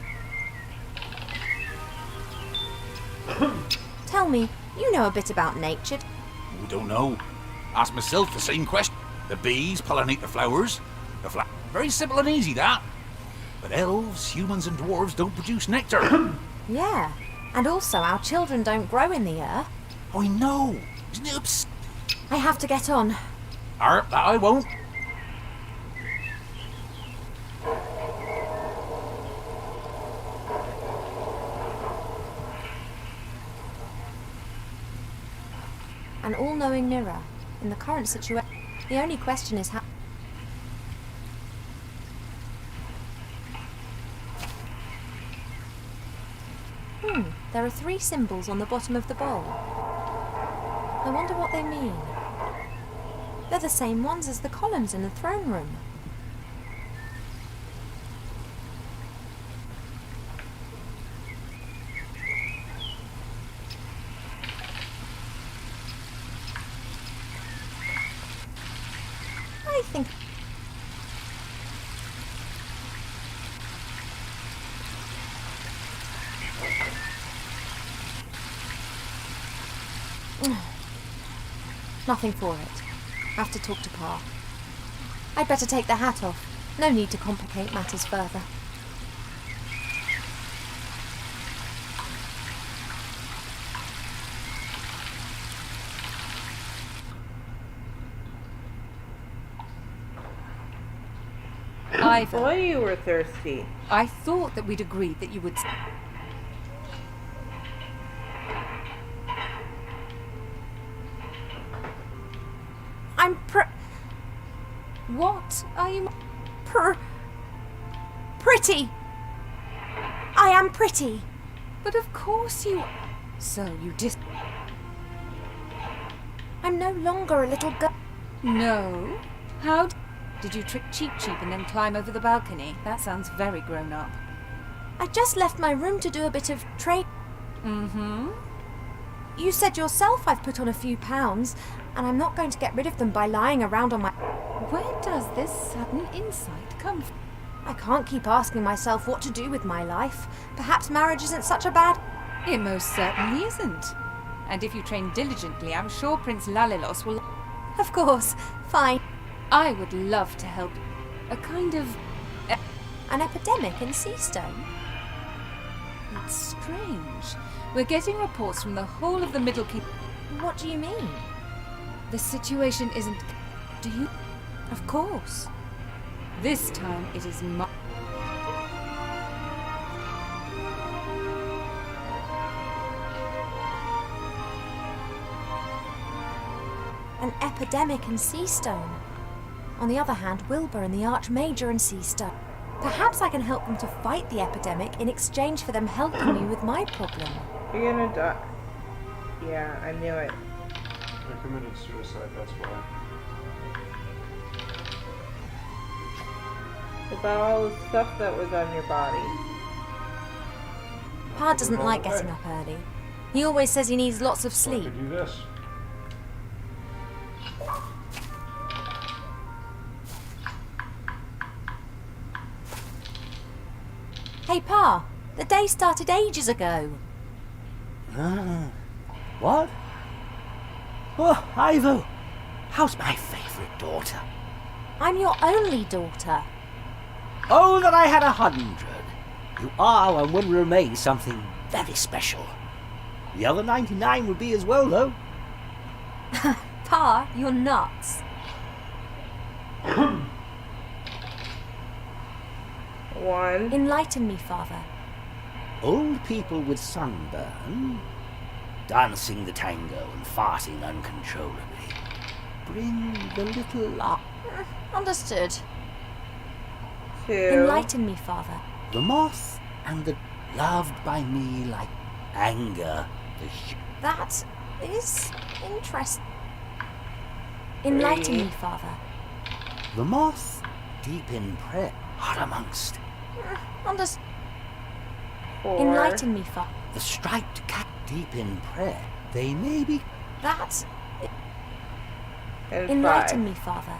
Tell me, you know a bit about nature. Oh, don't know. Ask myself the same question. The bees pollinate the flowers. Very simple and easy, that. But elves, humans and dwarves don't produce nectar. Yeah, and also our children don't grow in the earth. I know. Isn't it I have to get on. That I won't. An all-knowing mirror. In the current situation, the only question is how... There are 3 symbols on the bottom of the bowl. I wonder what they mean. They're the same ones as the columns in the throne room. I think... Nothing for it. Have to talk to Pa. I'd better take the hat off. No need to complicate matters further. Ivor, Boy, you were thirsty. I thought that we'd agreed that you would... I'm What are you... pretty! I am pretty! But of course you... So you just... I'm no longer a little girl. No? How did you trick Cheap Cheap and then climb over the balcony? That sounds very grown up. I just left my room to do a bit of trade. Mm-hmm. You said yourself I've put on a few pounds, and I'm not going to get rid of them by lying around on my... Where does this sudden insight come from? I can't keep asking myself what to do with my life. Perhaps marriage isn't such a bad... It most certainly isn't. And if you train diligently, I'm sure Prince Lalilos will... Of course, fine. I would love to help. A kind of... An epidemic in Seastone? It's strange. We're getting reports from the whole of the Middle Kingdom. What do you mean? The situation isn't... Do you... Of course. This time it is my... An epidemic in Seastone. On the other hand, Wilbur and the Archmajor in Seastone. Perhaps I can help them to fight the epidemic in exchange for them helping me with my problem. You're gonna die. Yeah, I knew it. I committed suicide, that's why. About all the stuff that was on your body. Pa doesn't like getting up early. He always says he needs lots of So I sleep. could do this. Hey Pa, the day started ages ago. What? Oh, Ivo, how's my favourite daughter? I'm your only daughter. Oh, that I had 100. You are and will remain something very special. The other 99 would be as well, though. Pa, you're nuts. One. Enlighten me, Father. Old people with sunburn, dancing the tango and farting uncontrollably, bring the little luck. Understood. Two. Enlighten me, Father. The moth and the loved by me like anger. That is interesting. Enlighten me, Father. The moth, deep in prayer, are amongst. Understood. Four. Enlighten me, Father. The striped cat, deep in prayer. They may be That. And Enlighten five. me, Father.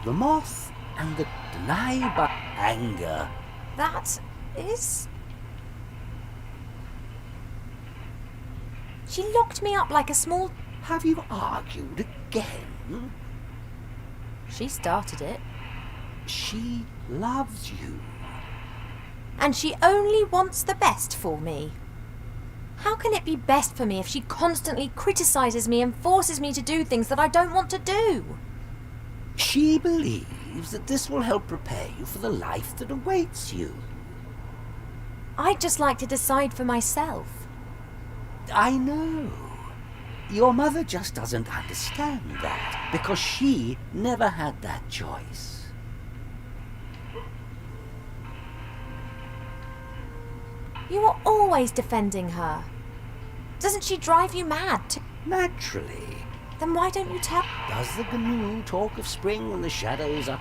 the moth and the denied by anger. That is. She locked me up like a small. Have you argued again? She started it. She loves you. And she only wants the best for me. How can it be best for me if she constantly criticizes me and forces me to do things that I don't want to do? She believes that this will help prepare you for the life that awaits you. I'd just like to decide for myself. I know. Your mother just doesn't understand that, because she never had that choice. You are always defending her. Doesn't she drive you mad too? Naturally. Then why don't you tell... Does the GNU talk of spring when the shadows are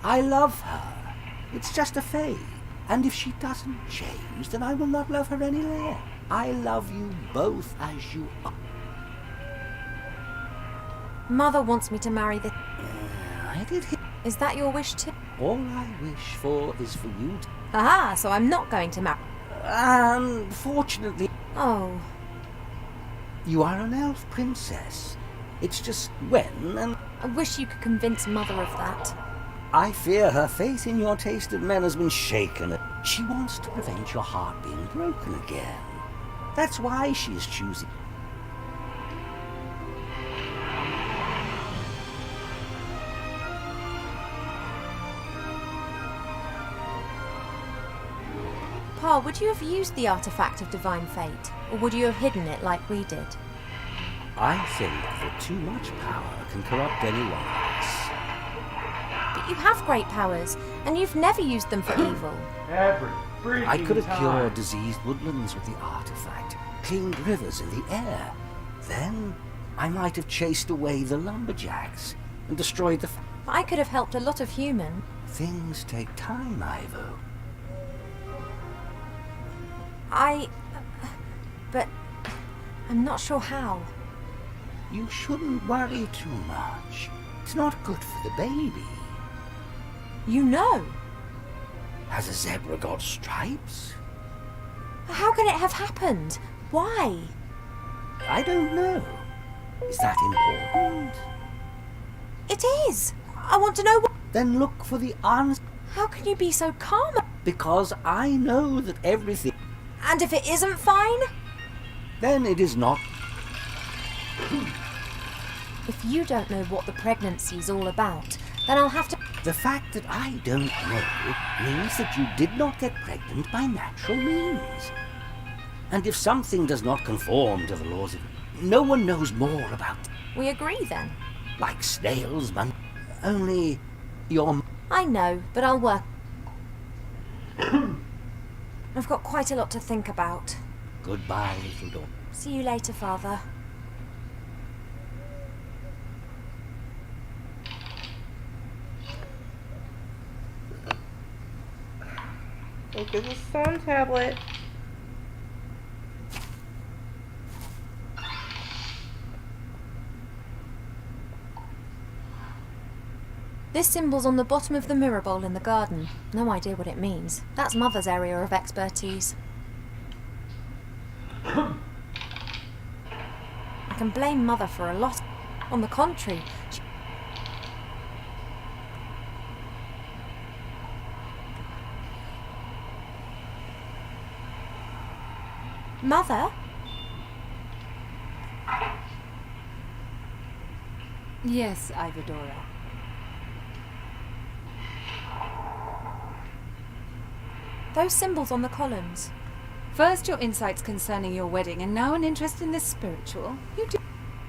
I love her. It's just a phase. And if she doesn't change, then I will not love her any less. I love you both as you are. Mother wants me to marry the... I did hear. Is that your wish too? All I wish for is for you to... Aha, so I'm not going to marry... Unfortunately, Oh, you are an elf princess. It's just when, and I wish you could convince Mother of that. I fear her faith in your taste of men has been shaken. She wants to prevent your heart being broken again. That's why she is choosing. Pa, would you have used the artifact of divine fate? Or would you have hidden it like we did? I think that too much power can corrupt anyone else. But you have great powers, and you've never used them for evil. Every freaking I could have time. cured diseased woodlands with the artifact, cleaned rivers in the air. Then I might have chased away the lumberjacks and destroyed the... I could have helped a lot of human. Things take time, Ivo. But I'm not sure how. You shouldn't worry too much. It's not good for the baby. You know. Has a zebra got stripes? How can it have happened? Why? I don't know. Is that important? It is. I want to know what... Then look for the answer. How can you be so calm? Because I know that everything... And if it isn't fine? Then it is not... If you don't know what the pregnancy's all about, then I'll have to... The fact that I don't know means that you did not get pregnant by natural means. And if something does not conform to the laws of... No one knows more about it. We agree then. Like snails, man. Only your... I know, but I'll work. I've got quite a lot to think about. Goodbye, little daughter. See you later, Father. Look at the stone tablet. This symbol's on the bottom of the mirror bowl in the garden. No idea what it means. That's Mother's area of expertise. I can blame Mother for a lot. On the contrary, Mother? Yes, Ivadora. Those symbols on the columns. First your insights concerning your wedding, and now an interest in the spiritual. You do.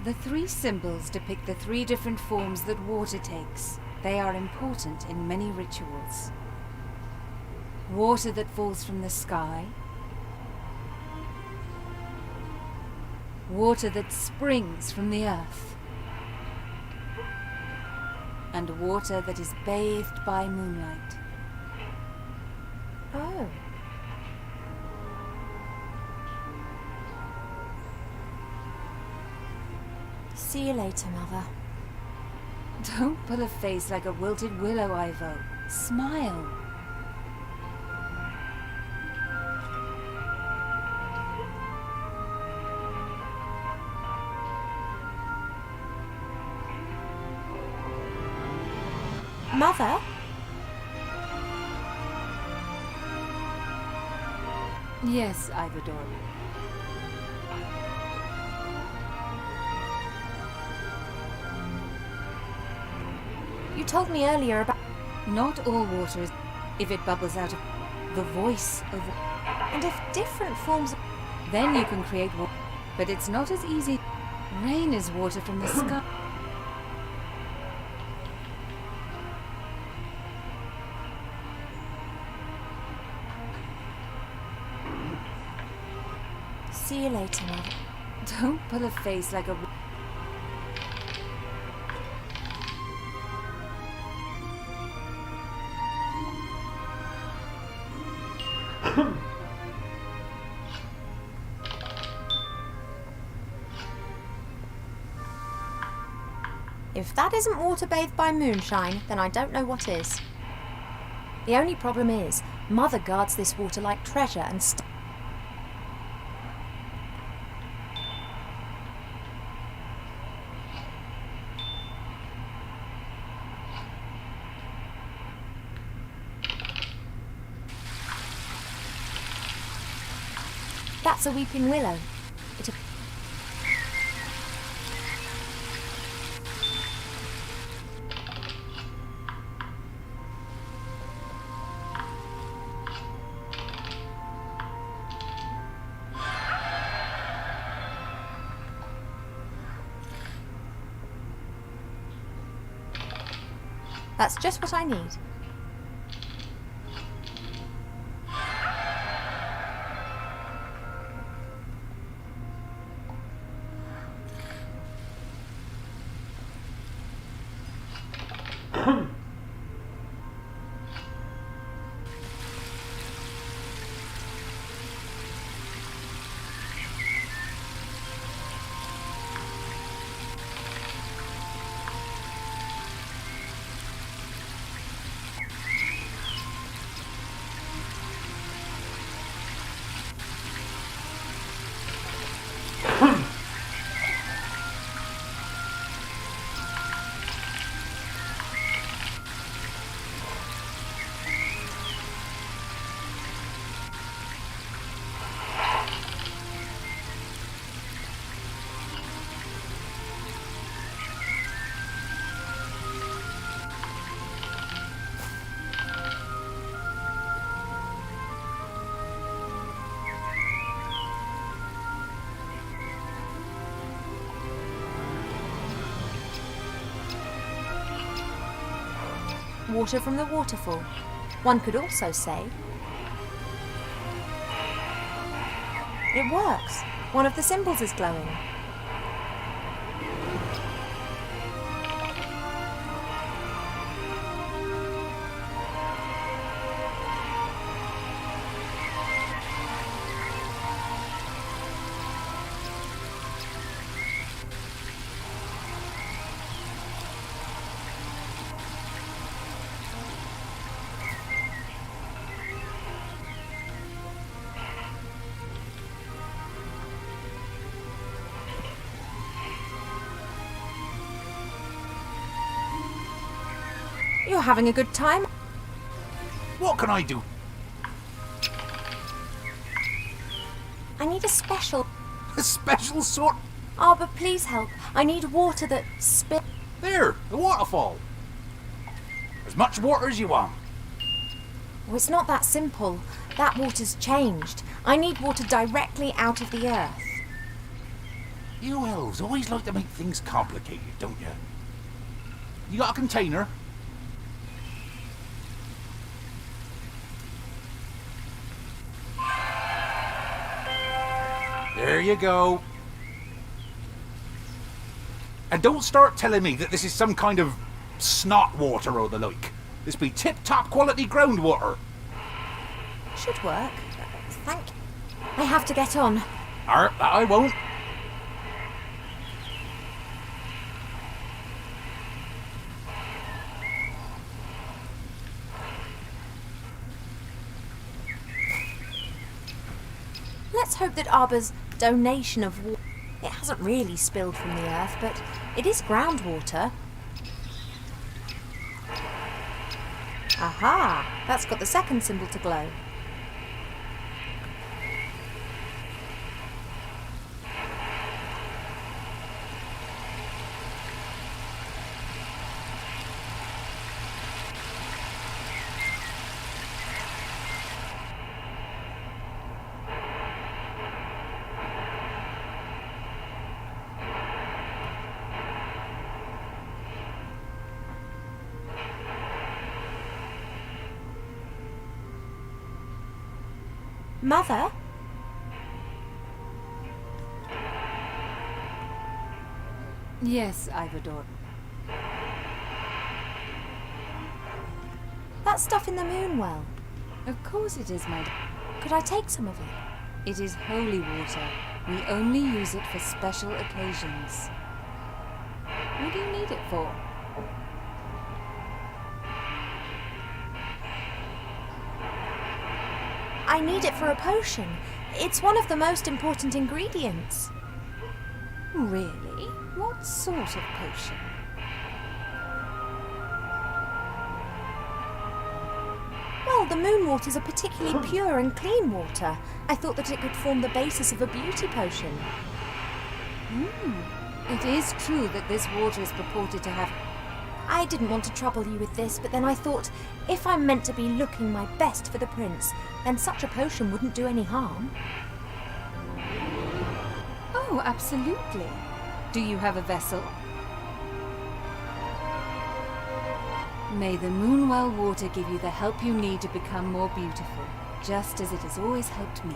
The 3 symbols depict the 3 different forms that water takes. They are important in many rituals. Water that falls from the sky. Water that springs from the earth. And water that is bathed by moonlight. Oh. See you later, Mother. Don't pull a face like a wilted willow, Ivo. Smile. Mother? Yes, Ivadora. You told me earlier about... Not all water is... If it bubbles out of the voice of... And if different forms of... Then you can create water. but it's not as easy. Rain is water from the sky. See you later, Mother. Don't pull a face like a... If that isn't water bathed by moonshine, then I don't know what is. The only problem is, Mother guards this water like treasure and that's a weeping willow. It That's just what I need. Water from the waterfall. One could also say... It works. One of the symbols is glowing. You're having a good time. What can I do? I need a special... A special sort? Arbor, please help. I need water that spill... There, the waterfall. As much water as you want. Oh, it's not that simple. That water's changed. I need water directly out of the earth. You elves always like to make things complicated, don't you? You got a container? There you go. And don't start telling me that this is some kind of snot water or the like. This be tip-top quality groundwater. Should work. Thank you. I have to get on. That I won't. Let's hope that Arbor's donation of water... It hasn't really spilled from the earth, but it is groundwater. Aha! That's got the second symbol to glow. Mother? Yes, Ivador. That stuff in the moon well. Of course it is, my... Could I take some of it? It is holy water. We only use it for special occasions. What do you need it for? I need it for a potion. It's one of the most important ingredients. Really? What sort of potion? Well, the moon waters are particularly pure and clean water. I thought that it could form the basis of a beauty potion. It is true that this water is purported to have... I didn't want to trouble you with this, but then I thought, if I'm meant to be looking my best for the prince, then such a potion wouldn't do any harm. Oh, absolutely. Do you have a vessel? May the Moonwell water give you the help you need to become more beautiful, just as it has always helped me.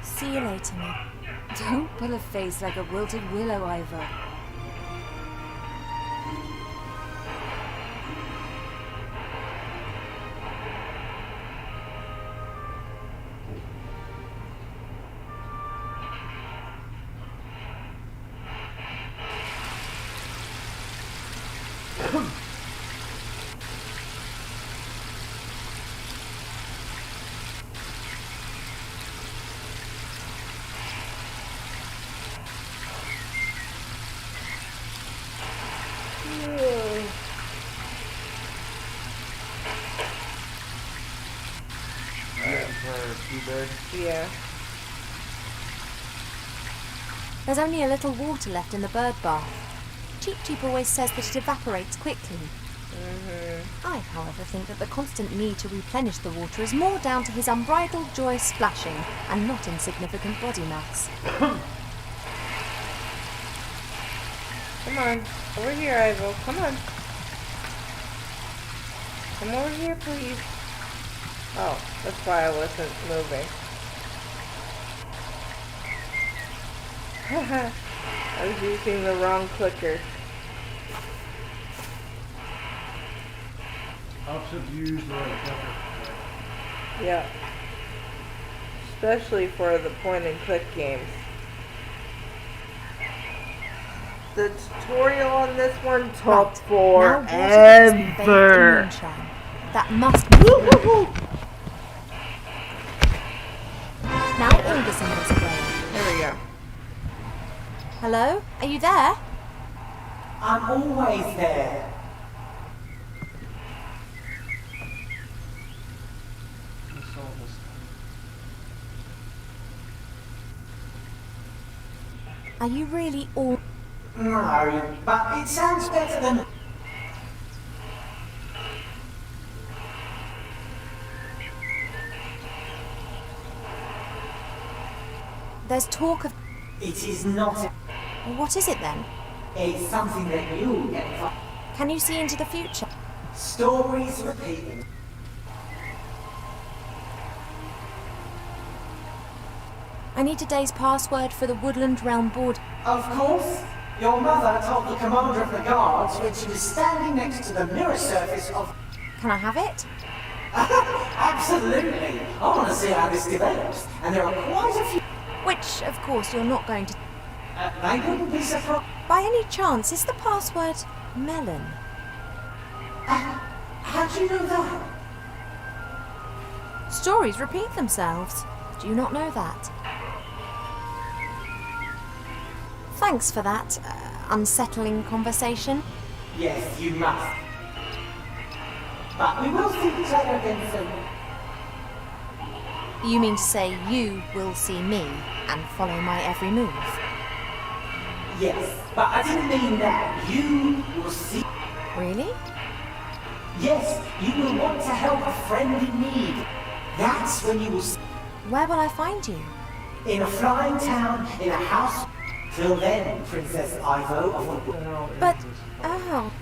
See you later, Miss. Don't pull a face like a wilted willow, Ivor. Yeah. There's only a little water left in the bird bath. Cheep Cheep always says that it evaporates quickly. I, however, think that the constant need to replenish the water is more down to his unbridled joy splashing and not insignificant body mass. Come on. Over here, Ivo. Come on. Come over here, please. Oh, that's why I wasn't moving. I was using the wrong clicker. Options used right clicker. Yeah. Especially for the point and click games. The tutorial on this one took Now water has been bathed in forever. moonshine. That must be... Now all the symbols are playing. There we go. Hello? Are you there? I'm always there. Let's solve this. Are you really all... No, but it sounds better than... There's talk of... It is not. Well, what is it then? It's something that you get from Can you see into the future? stories repeating. I need today's password for the Woodland Realm board. Of course, your mother told the commander of the guards when she was standing next to the mirror surface of... Can I have it? Absolutely. I want to see how this develops, and there are quite a few... Which, of course, you're not going to... They wouldn't be surprised. By any chance, is the password melon? How do you know that? Stories repeat themselves. Do you not know that? Thanks for that unsettling conversation. Yes, you must. But we will see each other again soon. You mean to say you will see me and follow my every move? Yes, but I didn't mean that. You will see... Really? Yes, you will want to help a friend in need. That's when you will see... Where will I find you? In a flying town, in a house. Till then, Princess Ivo of What the hell is But, this? oh,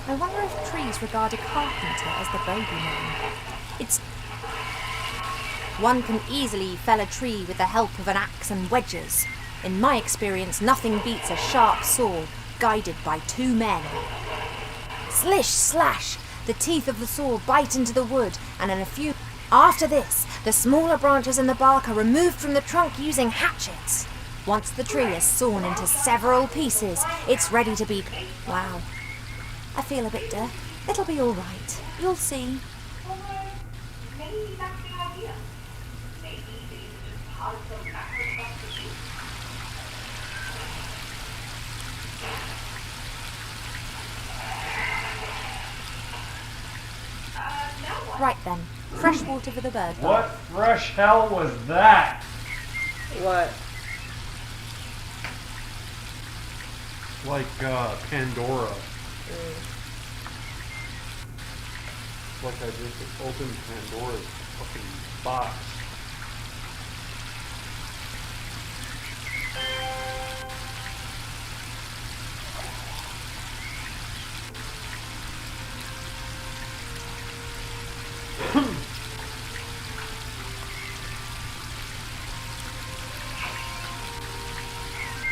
I wonder if trees regard a carpenter as the bogeyman. It's... One can easily fell a tree with the help of an axe and wedges. In my experience, nothing beats a sharp saw guided by two men. Slish, slash! The teeth of the saw bite into the wood, and in a few... After this, the smaller branches in the bark are removed from the trunk using hatchets. Once the tree is sawn into several pieces, it's ready to be... Wow. I feel a bit deaf. It'll be all right. You'll see. Maybe that's the idea. Maybe they just pause them backwards off the sheet. Now what? Right then. Fresh water for the bird bath. What fresh hell was that? What? Like Pandora. Like I just opened Pandora's fucking box.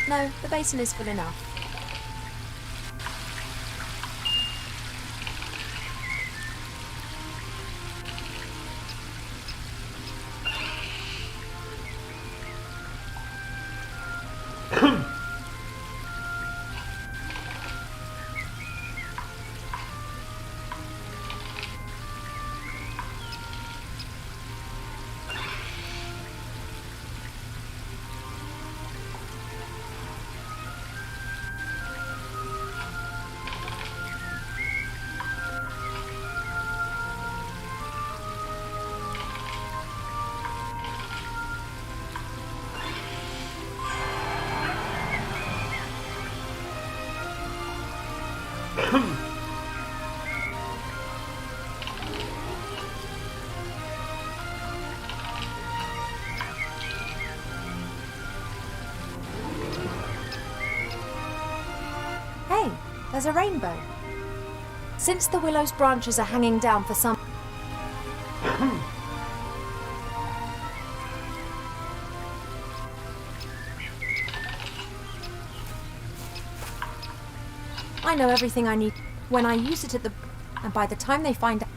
No, the basin is full enough. Hey, there's a rainbow. Since the willow's branches are hanging down for some... I know everything I need when I use it at the... And by the time they find out...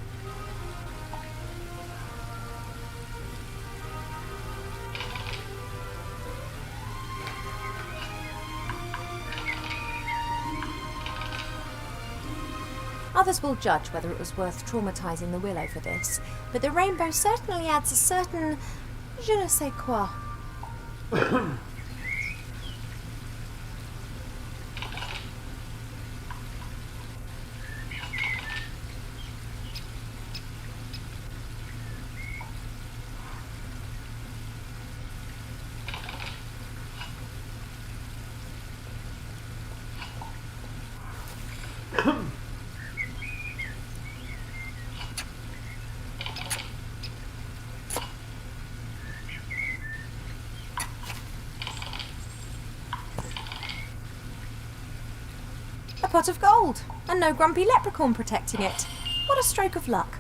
Others will judge whether it was worth traumatizing the willow for this, but the rainbow certainly adds a certain je ne sais quoi. A pot of gold, and no grumpy leprechaun protecting it. What a stroke of luck.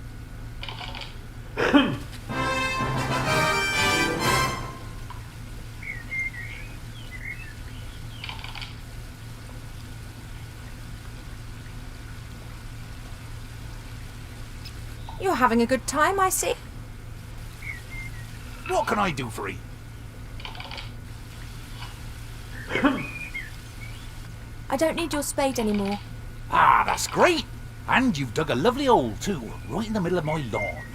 You're having a good time, I see. What can I do for you? I don't need your spade anymore. Ah, that's great. And you've dug a lovely hole too, right in the middle of my lawn.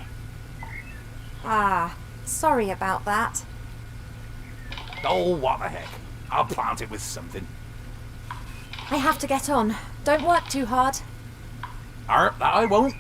Ah, sorry about that. Oh, what the heck. I'll plant it with something. I have to get on. Don't work too hard. That I won't.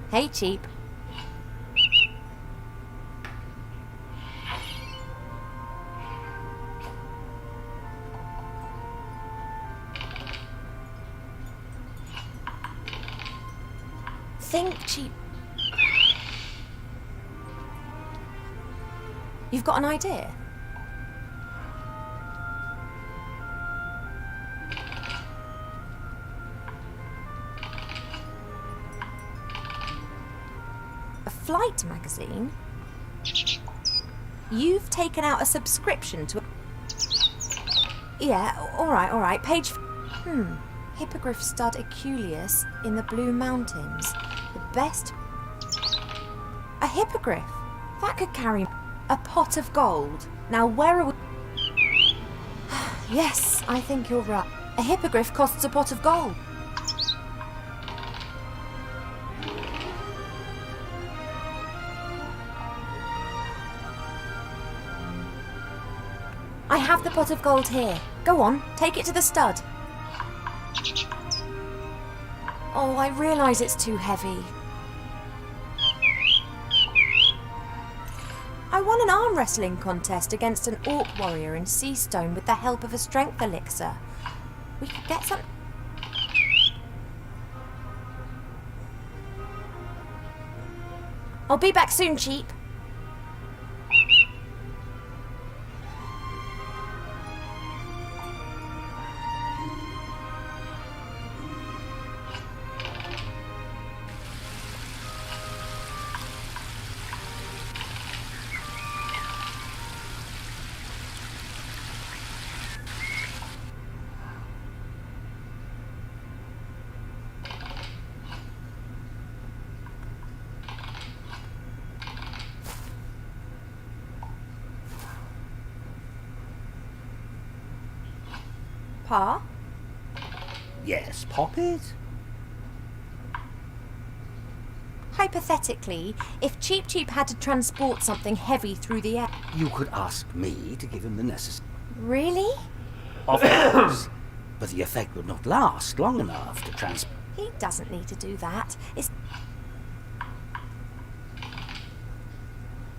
Hey, Cheap. Think, Cheap. You've got an idea? A flight magazine? You've taken out a subscription to... Yeah, all right. Page... Hippogriff stud Eculeus in the Blue Mountains. The best... A hippogriff? That could carry a pot of gold. Now where are we... Yes, I think you're right. A hippogriff costs a pot of gold. I have the pot of gold here. Go on, take it to the stud. Oh, I realise it's too heavy. I won an arm wrestling contest against an orc warrior in Seastone with the help of a strength elixir. We could get some... I'll be back soon, Cheap. Pa? Yes, pop it. Hypothetically, if Cheap Cheap had to transport something heavy through the air... You could ask me to give him the necessary... Really? Of course. But the effect would not last long enough to transport... He doesn't need to do that. It's...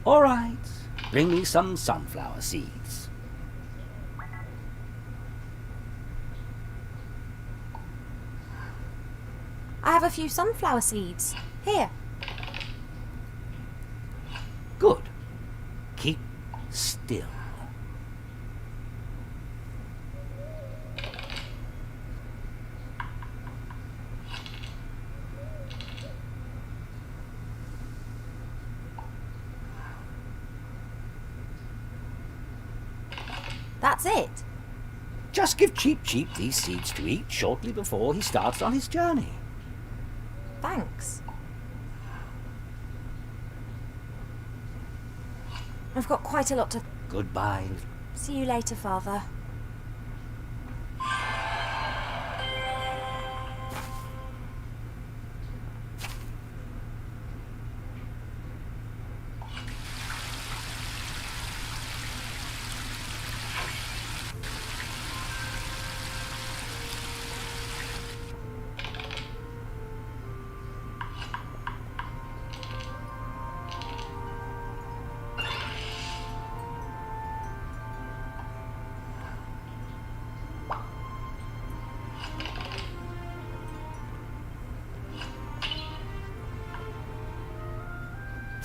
All right. Bring me some sunflower seeds. I have a few sunflower seeds. Here. Good. Keep still. That's it. Just give Cheap Cheap these seeds to eat shortly before he starts on his journey. Thanks. I've got quite a lot to... Goodbye. See you later, Father.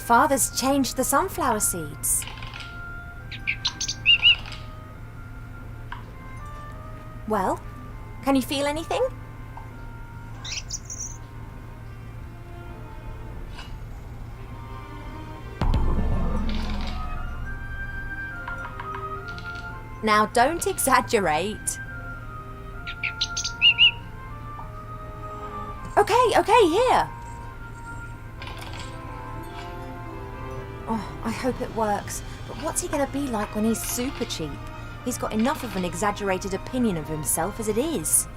Father's changed the sunflower seeds. Well, can you feel anything? Now don't exaggerate. Okay, here. Oh, I hope it works. But what's he going to be like when he's super cheap? He's got enough of an exaggerated opinion of himself as it is.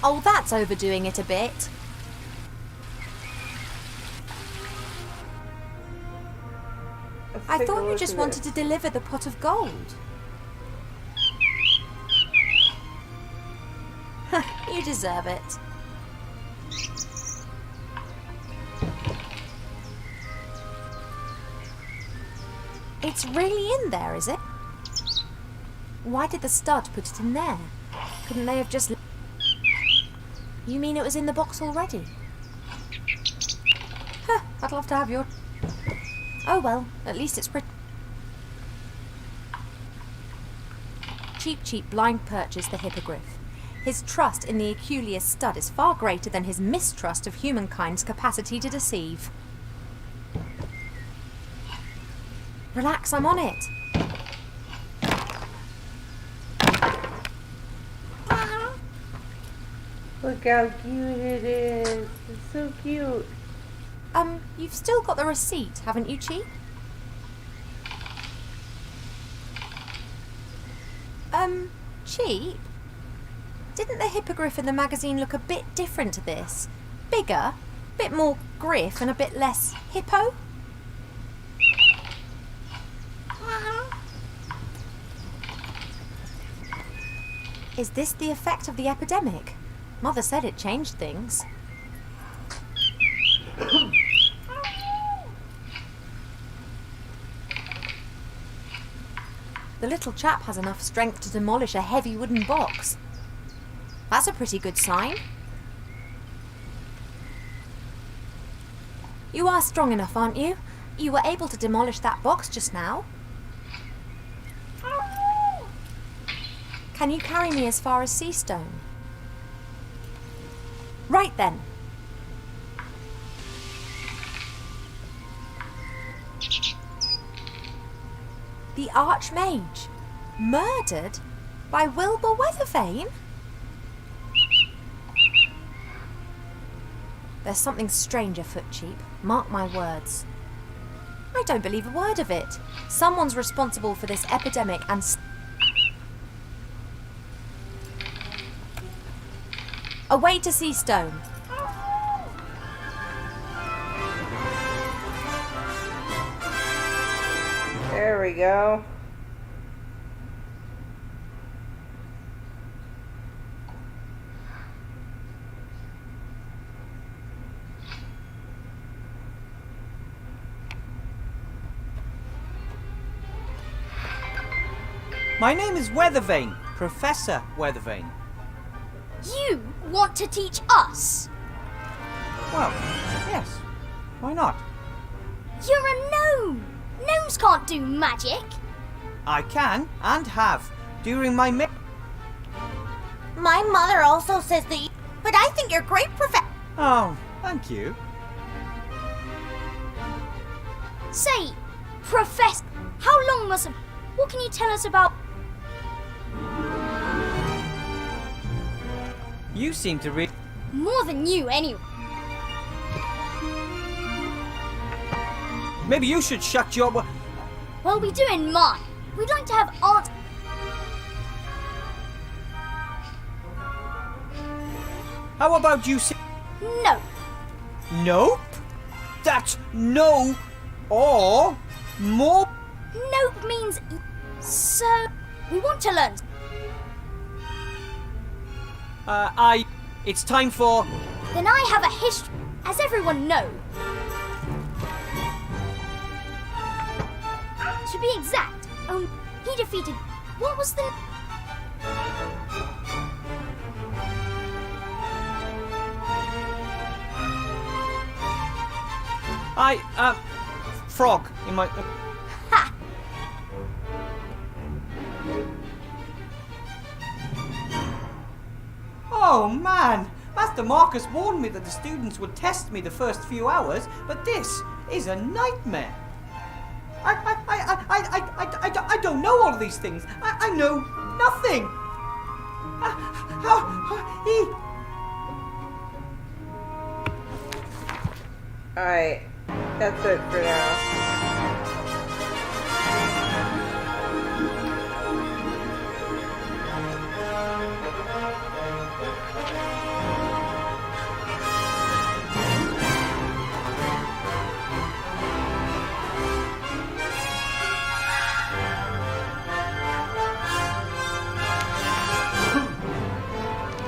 Oh, that's overdoing it a bit. I thought you just wanted to deliver the pot of gold. You deserve it. It's really in there, is it? Why did the stud put it in there? Couldn't they have just... You mean it was in the box already? I'd love to have your... Oh well, at least it's pretty... Cheap blind purchased the hippogriff. His trust in the Aculeus stud is far greater than his mistrust of humankind's capacity to deceive. Relax, I'm on it. Look how cute it is. It's so cute. You've still got the receipt, haven't you, Cheap? Cheap? Didn't the hippogriff in the magazine look a bit different to this? Bigger, a bit more griff and a bit less hippo? Is this the effect of the epidemic? Mother said it changed things. The little chap has enough strength to demolish a heavy wooden box. That's a pretty good sign. You are strong enough, aren't you? You were able to demolish that box just now. Can you carry me as far as Seastone? Right then. The Archmage, murdered by Wilbur Weathervane? There's something strange afoot, Cheap. Mark my words. I don't believe a word of it. Someone's responsible for this epidemic and... Away to Seastone. There we go. My name is Weathervane, Professor Weathervane. You want to teach us? Well, yes. Why not? You're a gnome! Gnomes can't do magic! I can, and have, during my My mother also says that you... But I think you're great, Professor... Oh, thank you. Say, Professor, how long must have... What can you tell us about... You seem to read... More than you, anyway. Maybe you should shut your... Well, we do in mine. We'd like to have art... How about you say... No. Nope. That's no... Or... More... Nope means... So... We want to learn. It's time for... Then I have a history, as everyone knows. To be exact, he defeated... What was the... Frog in my... Ha! Oh, man! Master Marcus warned me that the students would test me the first few hours, but this is a nightmare. I don't know all these things. I know nothing. Alright, that's it for now.